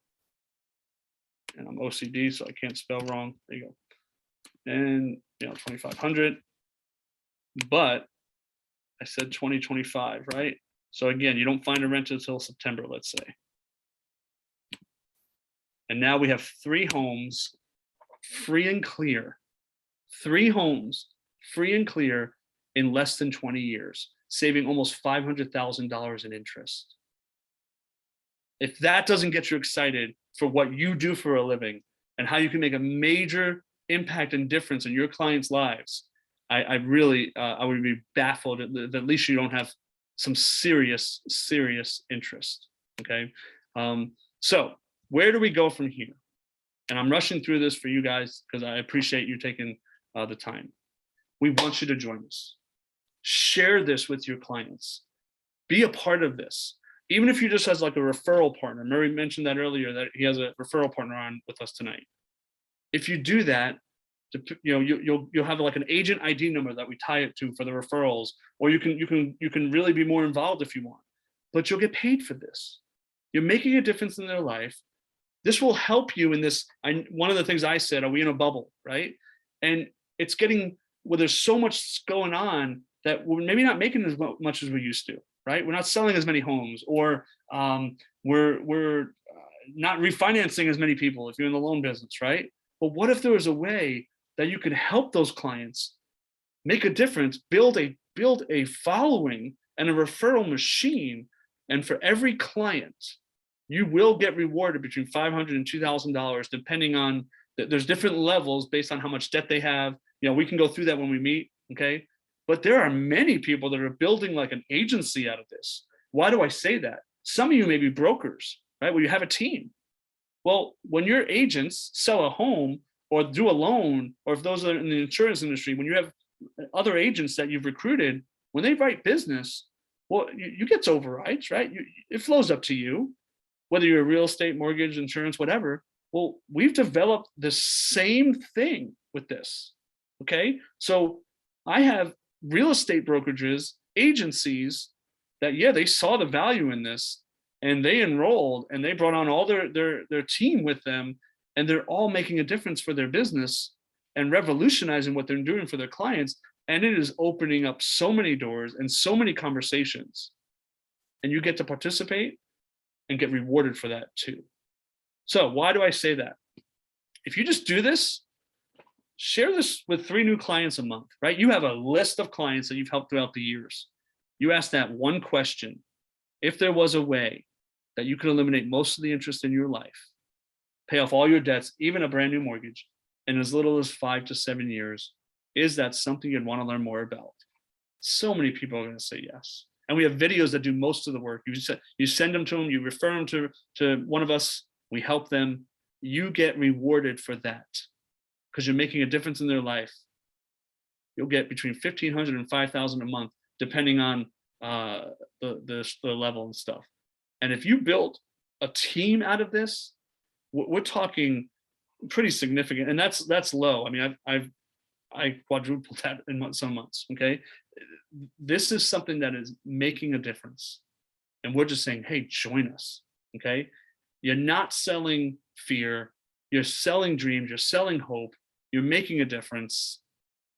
and I'm OCD, so I can't spell wrong. There you go. And 2,500, but I said 2025, right? So again, you don't find a renter until September, let's say. And now we have 3 homes free and clear. 3 homes free and clear in less than 20 years, saving almost $500,000 in interest. If that doesn't get you excited for what you do for a living and how you can make a major impact and difference in your clients' lives, I really, I would be baffled that at least you don't have some serious interest. Okay. So where do we go from here? And I'm rushing through this for you guys because I appreciate you taking the time. We want you to join us. Share this with your clients. Be a part of this. Even if you just has like a referral partner. Murray mentioned that earlier, that he has a referral partner on with us tonight. If you do that, you'll have like an agent ID number that we tie it to for the referrals, or you can really be more involved if you want, but you'll get paid for this. You're making a difference in their life. This will help you in this. One of the things I said, are we in a bubble, right? And it's getting, well, there's so much going on that we're maybe not making as much as we used to, right? We're not selling as many homes, or we're not refinancing as many people if you're in the loan business, right? But what if there was a way that you could help those clients make a difference, build a following and a referral machine, and for every client, you will get rewarded between $500 and $2,000, depending on, there's different levels based on how much debt they have. We can go through that when we meet, Okay. But there are many people that are building like an agency out of this. Why do I say that? Some of you may be brokers, right? Where you have a team. Well, when your agents sell a home or do a loan, or if those are in the insurance industry, when you have other agents that you've recruited, when they write business, well, you get overrides, right? It flows up to you, whether you're a real estate, mortgage, insurance, whatever. Well, we've developed the same thing with this. Okay. So I have real estate brokerages, agencies that, yeah, they saw the value in this and they enrolled and they brought on all their team with them, and they're all making a difference for their business and revolutionizing what they're doing for their clients. And it is opening up so many doors and so many conversations. And you get to participate and get rewarded for that too. So why do I say that? If you just do this, share this with 3 new clients a month, right? You have a list of clients that you've helped throughout the years. You ask that one question: if there was a way that you could eliminate most of the interest in your life, pay off all your debts, even a brand new mortgage, in as little as 5 to 7 years, is that something you'd want to learn more about? So many people are going to say yes. And we have videos that do most of the work. You send them to them, you refer them to one of us, we help them. You get rewarded for that because you're making a difference in their life. You'll get between 1,500 and 5,000 a month, depending on the level and stuff. And if you build a team out of this, we're talking pretty significant, and that's low. I mean, I quadrupled that in some months. Okay, this is something that is making a difference, and we're just saying, hey, join us. Okay, you're not selling fear, you're selling dreams, you're selling hope, you're making a difference.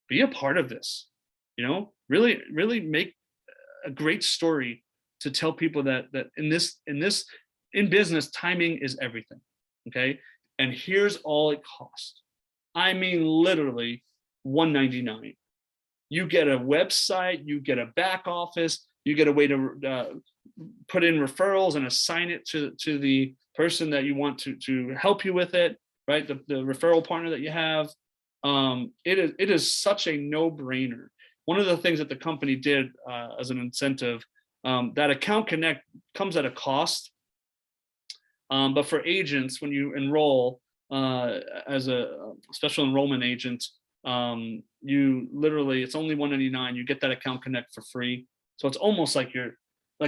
Be a part of this. Really make a great story to tell people that in business, timing is everything. Okay, and here's all it costs. I mean, literally $199. You get a website, you get a back office, you get a way to put in referrals and assign it to the person that you want to help you with it, right? The referral partner that you have. It is such a no-brainer. One of the things that the company did as an incentive, that Account Connect comes at a cost. But for agents, when you enroll as a special enrollment agent, you literally, it's only $199. You get that Account Connect for free. So it's almost like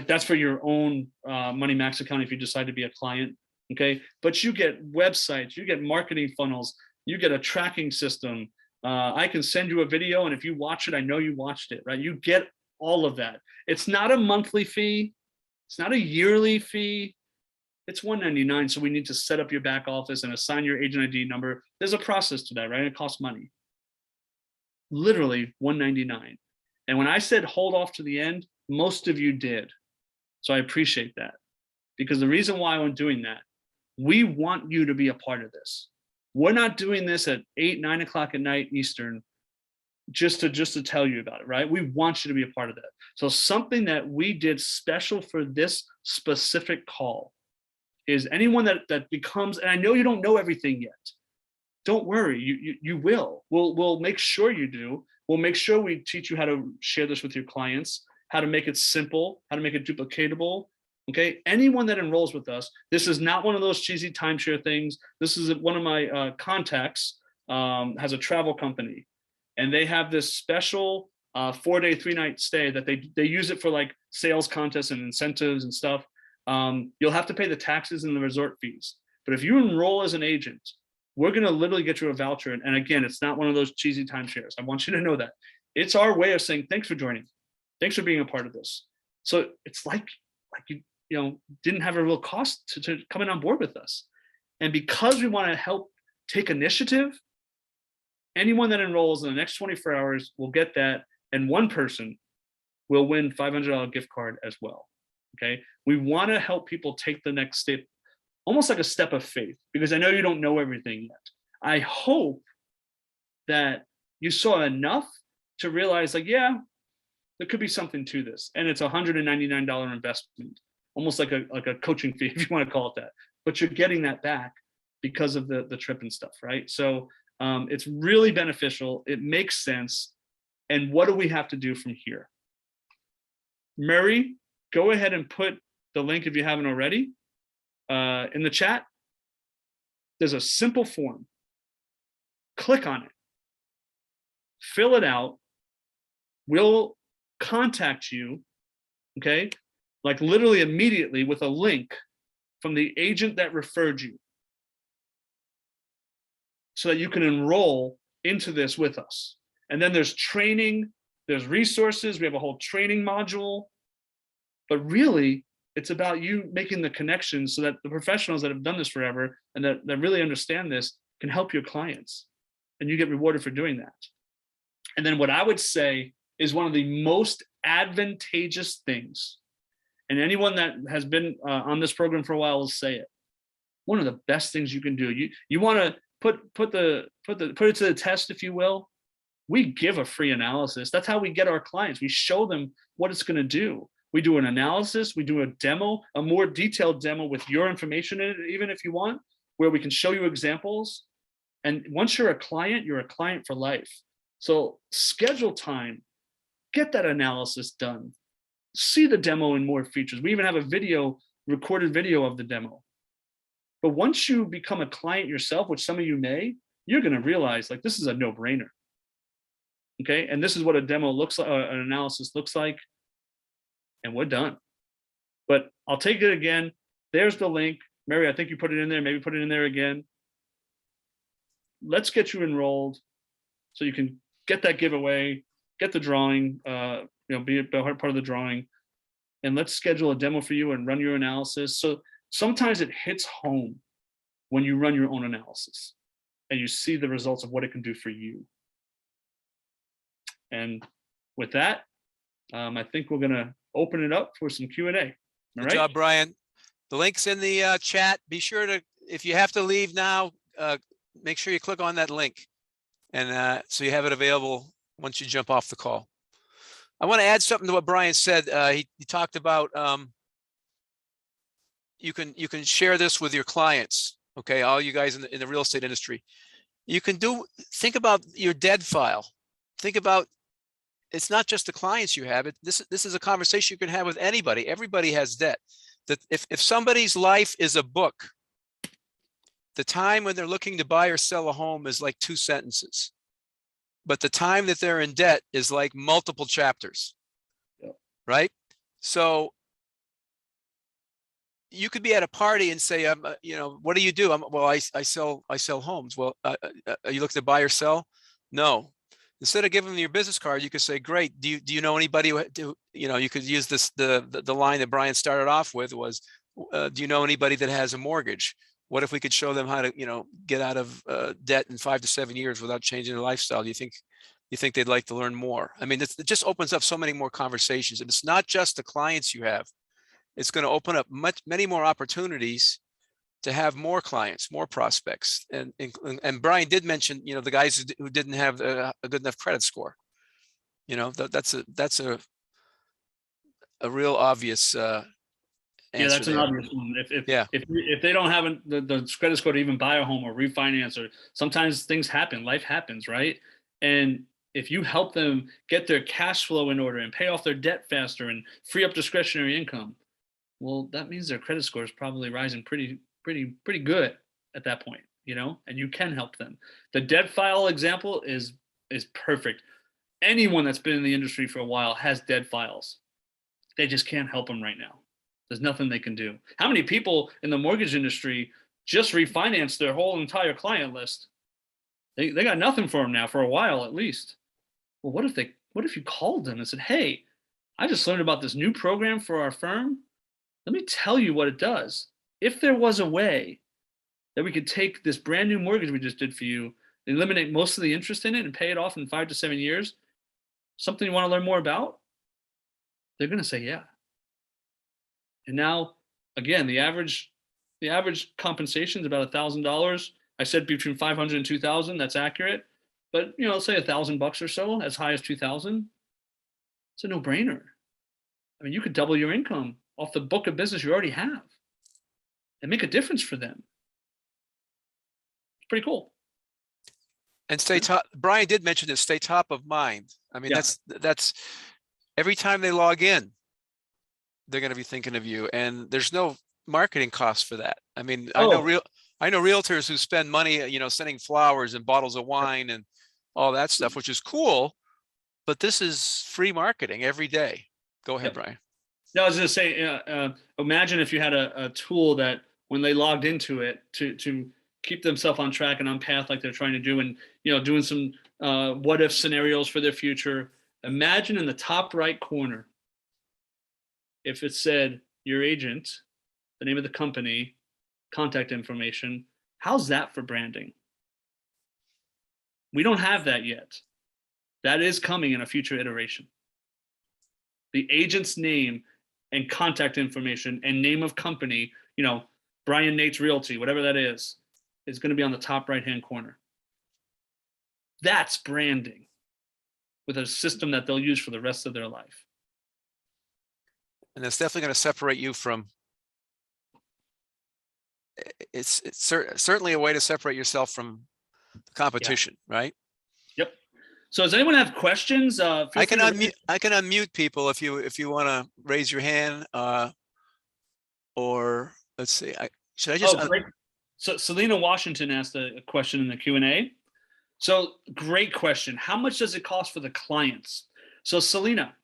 that's for your own Money Max account if you decide to be a client. Okay, but you get websites, you get marketing funnels, you get a tracking system. I can send you a video, and if you watch it, I know you watched it, right? You get all of that. It's not a monthly fee. It's not a yearly fee. It's $199. So we need to set up your back office and assign your agent ID number. There's a process to that, right? It costs money. Literally $199. And when I said hold off to the end, most of you did. So I appreciate that, because the reason why I'm doing that, we want you to be a part of this. We're not doing this at 8, 9 o'clock at night Eastern just to tell you about it, right? We want you to be a part of that. So something that we did special for this specific call is anyone that becomes, and I know you don't know everything yet. Don't worry, you will. We'll make sure you do. We'll make sure we teach you how to share this with your clients, how to make it simple, how to make it duplicatable. Okay, anyone that enrolls with us, this is not one of those cheesy timeshare things. This is one of my contacts has a travel company, and they have this special 4-day, 3-night stay that they use it for like sales contests and incentives and stuff. You'll have to pay the taxes and the resort fees, but if you enroll as an agent, we're going to literally get you a voucher. And again, it's not one of those cheesy timeshares. I want you to know that it's our way of saying thanks for joining, thanks for being a part of this. So it's like you didn't have a real cost to coming on board with us. And because we want to help take initiative, anyone that enrolls in the next 24 hours will get that, and one person will win $500 gift card as well. Okay, we want to help people take the next step, almost like a step of faith, because I know you don't know everything yet. I hope that you saw enough to realize, like, yeah, there could be something to this, and it's a $199 investment, almost like a coaching fee, if you want to call it that. But you're getting that back because of the trip and stuff, right? So it's really beneficial. It makes sense. And what do we have to do from here? Murray, go ahead and put the link, if you haven't already, in the chat. There's a simple form. Click on it. Fill it out. We'll contact you, okay? Like literally immediately with a link from the agent that referred you, so that you can enroll into this with us. And then there's training, there's resources. We have a whole training module. But really, it's about you making the connections so that the professionals that have done this forever and that really understand this can help your clients. And you get rewarded for doing that. And then what I would say is one of the most advantageous things, and anyone that has been on this program for a while will say it, one of the best things you can do. You want to put it to the test, if you will. We give a free analysis. That's how we get our clients. We show them what it's going to do. We do an analysis, we do a demo, a more detailed demo with your information in it, even if you want, where we can show you examples. And once you're a client for life. So schedule time, get that analysis done, see the demo and more features. We even have a recorded video of the demo. But once you become a client yourself, which some of you may, you're going to realize like this is a no-brainer. Okay, and this is what a demo looks like, an analysis looks like. And we're done. But I'll take it again. There's the link. Mary, I think you put it in there. Maybe put it in there again. Let's get you enrolled so you can get that giveaway, get the drawing, be a part of the drawing. And let's schedule a demo for you and run your analysis. So sometimes it hits home when you run your own analysis and you see the results of what it can do for you. And with that, I think we're going to open it up for some Q&A. Good job, Brian. The link's in the chat. Be sure to, if you have to leave now, make sure you click on that link, and so you have it available once you jump off the call. I want to add something to what Brian said. He talked about you can share this with your clients. Okay, all you guys in the real estate industry, think about your dead file. Think about, it's not just the clients you have. This is a conversation you can have with anybody. Everybody has debt. That if somebody's life is a book, the time when they're looking to buy or sell a home is like 2 sentences. But the time that they're in debt is like multiple chapters. Yep. Right? So you could be at a party and say, what do you do? Well, I sell homes. Well, are you looking to buy or sell? No. Instead of giving them your business card, you could say, great. Do you know anybody who you could use this, the line that Brian started off with was, do you know anybody that has a mortgage? What if we could show them how to, get out of debt in 5 to 7 years without changing their lifestyle? Do you think they'd like to learn more? I mean, it just opens up so many more conversations, and it's not just the clients you have. It's going to open up many more opportunities to have more clients, more prospects. And Brian did mention, the guys who didn't have a good enough credit score. That's a real obvious answer. Yeah, that's an obvious one. If they don't have the credit score to even buy a home or refinance, or sometimes things happen, life happens, right? And if you help them get their cash flow in order and pay off their debt faster and free up discretionary income, well, that means their credit score is probably rising pretty good at that point, and you can help them. The debt file example is perfect. Anyone that's been in the industry for a while has debt files. They just can't help them right now. There's nothing they can do. How many people in the mortgage industry just refinanced their whole entire client list? They got nothing for them now for a while, at least. Well, what if you called them and said, hey, I just learned about this new program for our firm. Let me tell you what it does. If there was a way that we could take this brand new mortgage we just did for you, eliminate most of the interest in it and pay it off in 5 to 7 years, something you want to learn more about, they're going to say, yeah. And now, again, the average compensation is about $1,000. I said between $500 and $2,000. That's accurate. But let's say $1,000 or so, as high as $2,000. It's a no-brainer. I mean, you could double your income off the book of business you already have and make a difference for them. It's pretty cool. And stay top. Brian did mention this, stay top of mind. I mean, Yeah. that's every time they log in, they're going to be thinking of you, and there's no marketing costs for that. I mean, Oh, I know realtors who spend money, sending flowers and bottles of wine and all that stuff, which is cool, but this is free marketing every day. Go ahead, yep. Brian. No, I was going to say, imagine if you had a tool that when they logged into it to keep themselves on track and on path like they're trying to do, and doing some what if scenarios for their future. Imagine in the top right corner if it said your agent, the name of the company, contact information. How's that for branding? We don't have that yet. That is coming in a future iteration. The agent's name and contact information and name of company, Brian Nate's Realty, whatever that is going to be on the top right-hand corner. That's branding with a system that they'll use for the rest of their life. And that's definitely going to separate you from, it's certainly a way to separate yourself from the competition, right? Yep. So does anyone have questions? I can unmute people if you want to raise your hand, or let's see. Should I just? Great. So Selena Washington asked a question in the Q&A. So great question. How much does it cost for the clients? So Selena,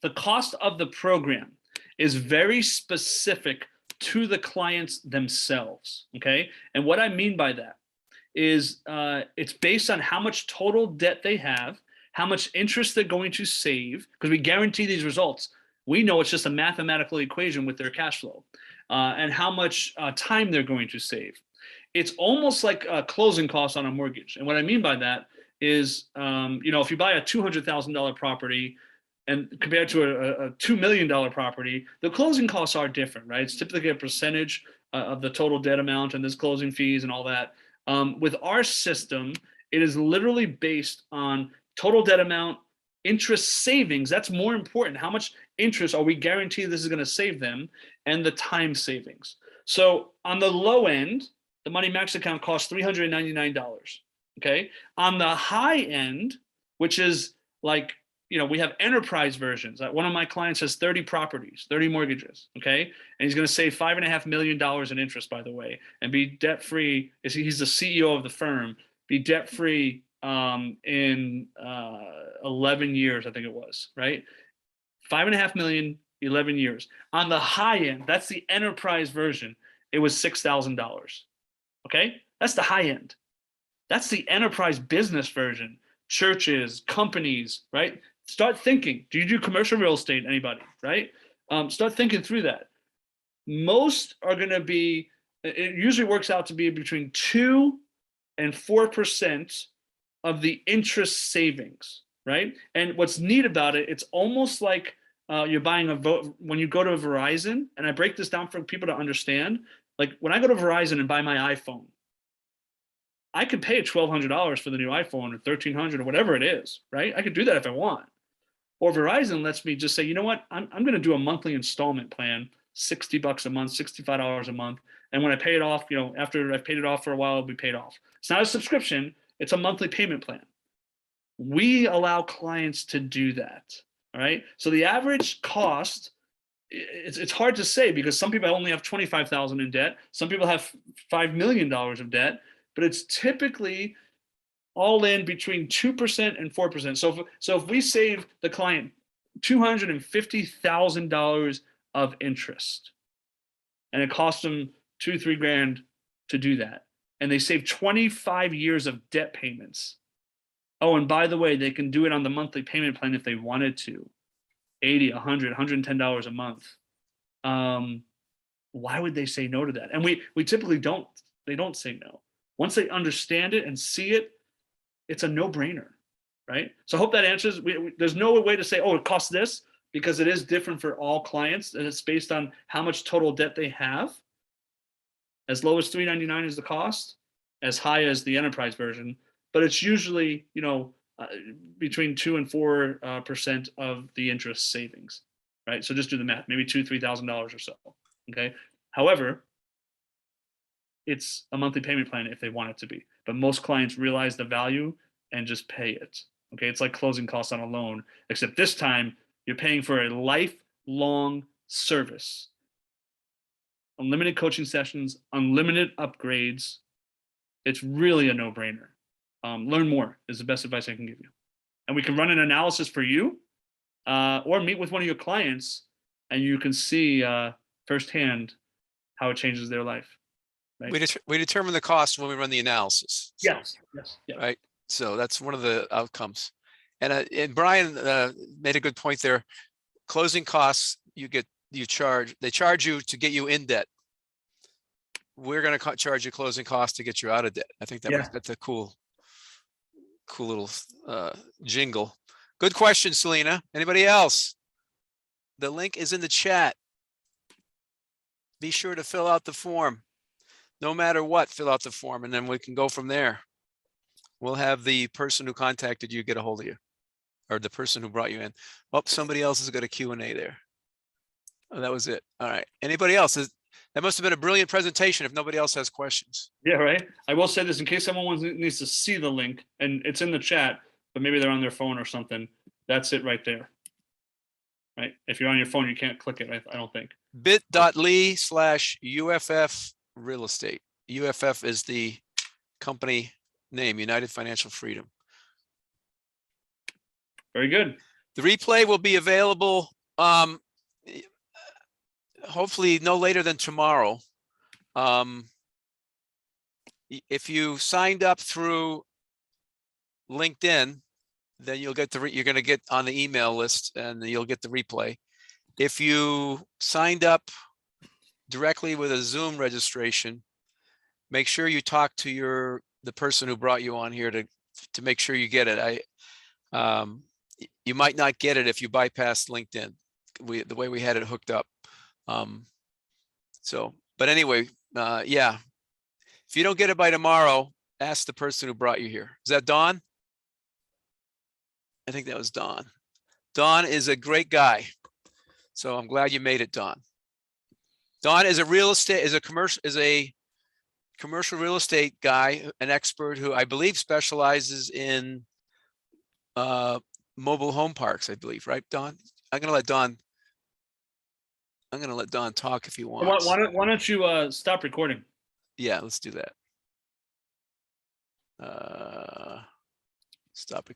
the cost of the program is very specific to the clients themselves. Okay. And what I mean by that is it's based on how much total debt they have, how much interest they're going to save, because we guarantee these results. We know it's just a mathematical equation with their cash flow, and how much time they're going to save. It's almost like a closing cost on a mortgage. And what I mean by that is, if you buy a $200,000 property and compared to a $2 million property, the closing costs are different, right? It's typically a percentage of the total debt amount, and there's closing fees and all that. With our system, it is literally based on total debt amount, interest savings. That's more important. How much interest are we guaranteed this is going to save them, and the time savings. So on the low end, the Money Max account costs $399. Okay. On the high end, which is like, we have enterprise versions. One of my clients has 30 properties, 30 mortgages. Okay. And he's going to save $5.5 million in interest, by the way, and be debt free. He's the CEO of the firm, be debt free in 11 years, I think it was, right? 5.5 million, 11 years. On the high end, that's the enterprise version, it was $6,000. Okay, that's the high end. That's the enterprise business version. Churches, companies, right? Start thinking. Do you do commercial real estate? Anybody, right? Start thinking through that. Most are going to be, it usually works out to be between 2 and 4% of the interest savings, right? And what's neat about it, it's almost like you're buying a vote when you go to Verizon. And I break this down for people to understand. Like when I go to Verizon and buy my iPhone, I could pay $1,200 for the new iPhone, or $1,300 or whatever it is, right? I could do that if I want. Or Verizon lets me just say, you know what? I'm going to do a monthly installment plan, $60 a month, $65 a month. And when I pay it off, after I've paid it off for a while, it'll be paid off. It's not a subscription. It's a monthly payment plan. We allow clients to do that. All right. So the average cost, it's hard to say because some people only have $25,000 in debt. Some people have $5 million of debt, but it's typically all in between 2% and 4%. So if we save the client $250,000 of interest, and it costs them $2-3 grand to do that, and they save 25 years of debt payments. Oh, and by the way, they can do it on the monthly payment plan if they wanted to. $80, $100, $110 a month. Why would they say no to that? And we typically don't. They don't say no. Once they understand it and see it, it's a no-brainer, right? So I hope that answers. There's no way to say, oh, it costs this, because it is different for all clients, and it's based on how much total debt they have. As low as $399 is the cost, as high as the enterprise version, but it's usually between 2 and 4% of the interest savings, right? So just do the math, maybe $2,000-3,000 or so. Okay. However, it's a monthly payment plan if they want it to be. But most clients realize the value and just pay it. Okay, it's like closing costs on a loan, except this time you're paying for a lifelong service. Unlimited coaching sessions, unlimited upgrades. It's really a no-brainer. Learn more is the best advice I can give you. And we can run an analysis for you, or meet with one of your clients, and you can see firsthand how it changes their life. Right? We determine the cost when we run the analysis. So, Yes. Yeah. right. So that's one of the outcomes. And Brian made a good point there. Closing costs, they charge you to get you in debt. We're going to charge you closing costs to get you out of debt. I think that's a cool little jingle. Good question, Selena. Anybody else? The link is in the chat. Be sure to fill out the form. No matter what, fill out the form, and then we can go from there. We'll have the person who contacted you get a hold of you, or the person who brought you in. Oh, somebody else has got a Q&A there. Oh, that was it. All right. Anybody else? That must have been a brilliant presentation if nobody else has questions. Yeah, right. I will say this in case someone needs to see the link, and it's in the chat, but maybe they're on their phone or something. That's it right there. Right. If you're on your phone, you can't click it. I don't think. bit.ly/UFF real estate. UFF is the company name, United Financial Freedom. Very good. The replay will be available hopefully no later than tomorrow. If you signed up through LinkedIn, then you'll get you're going to get on the email list and you'll get the replay. If you signed up directly with a Zoom registration, make sure you talk to the person who brought you on here to make sure you get it. You might not get it if you bypass LinkedIn, the way we had it hooked up. But anyway, yeah, if you don't get it by tomorrow, ask the person who brought you here. Is that Don? I think that was Don. Don is a great guy. So I'm glad you made it, Don. Don is a commercial real estate guy, an expert who I believe specializes in mobile home parks, I believe, right, Don? I'm gonna let Don talk if he wants. Why don't you stop recording? Yeah, let's do that. Stop recording.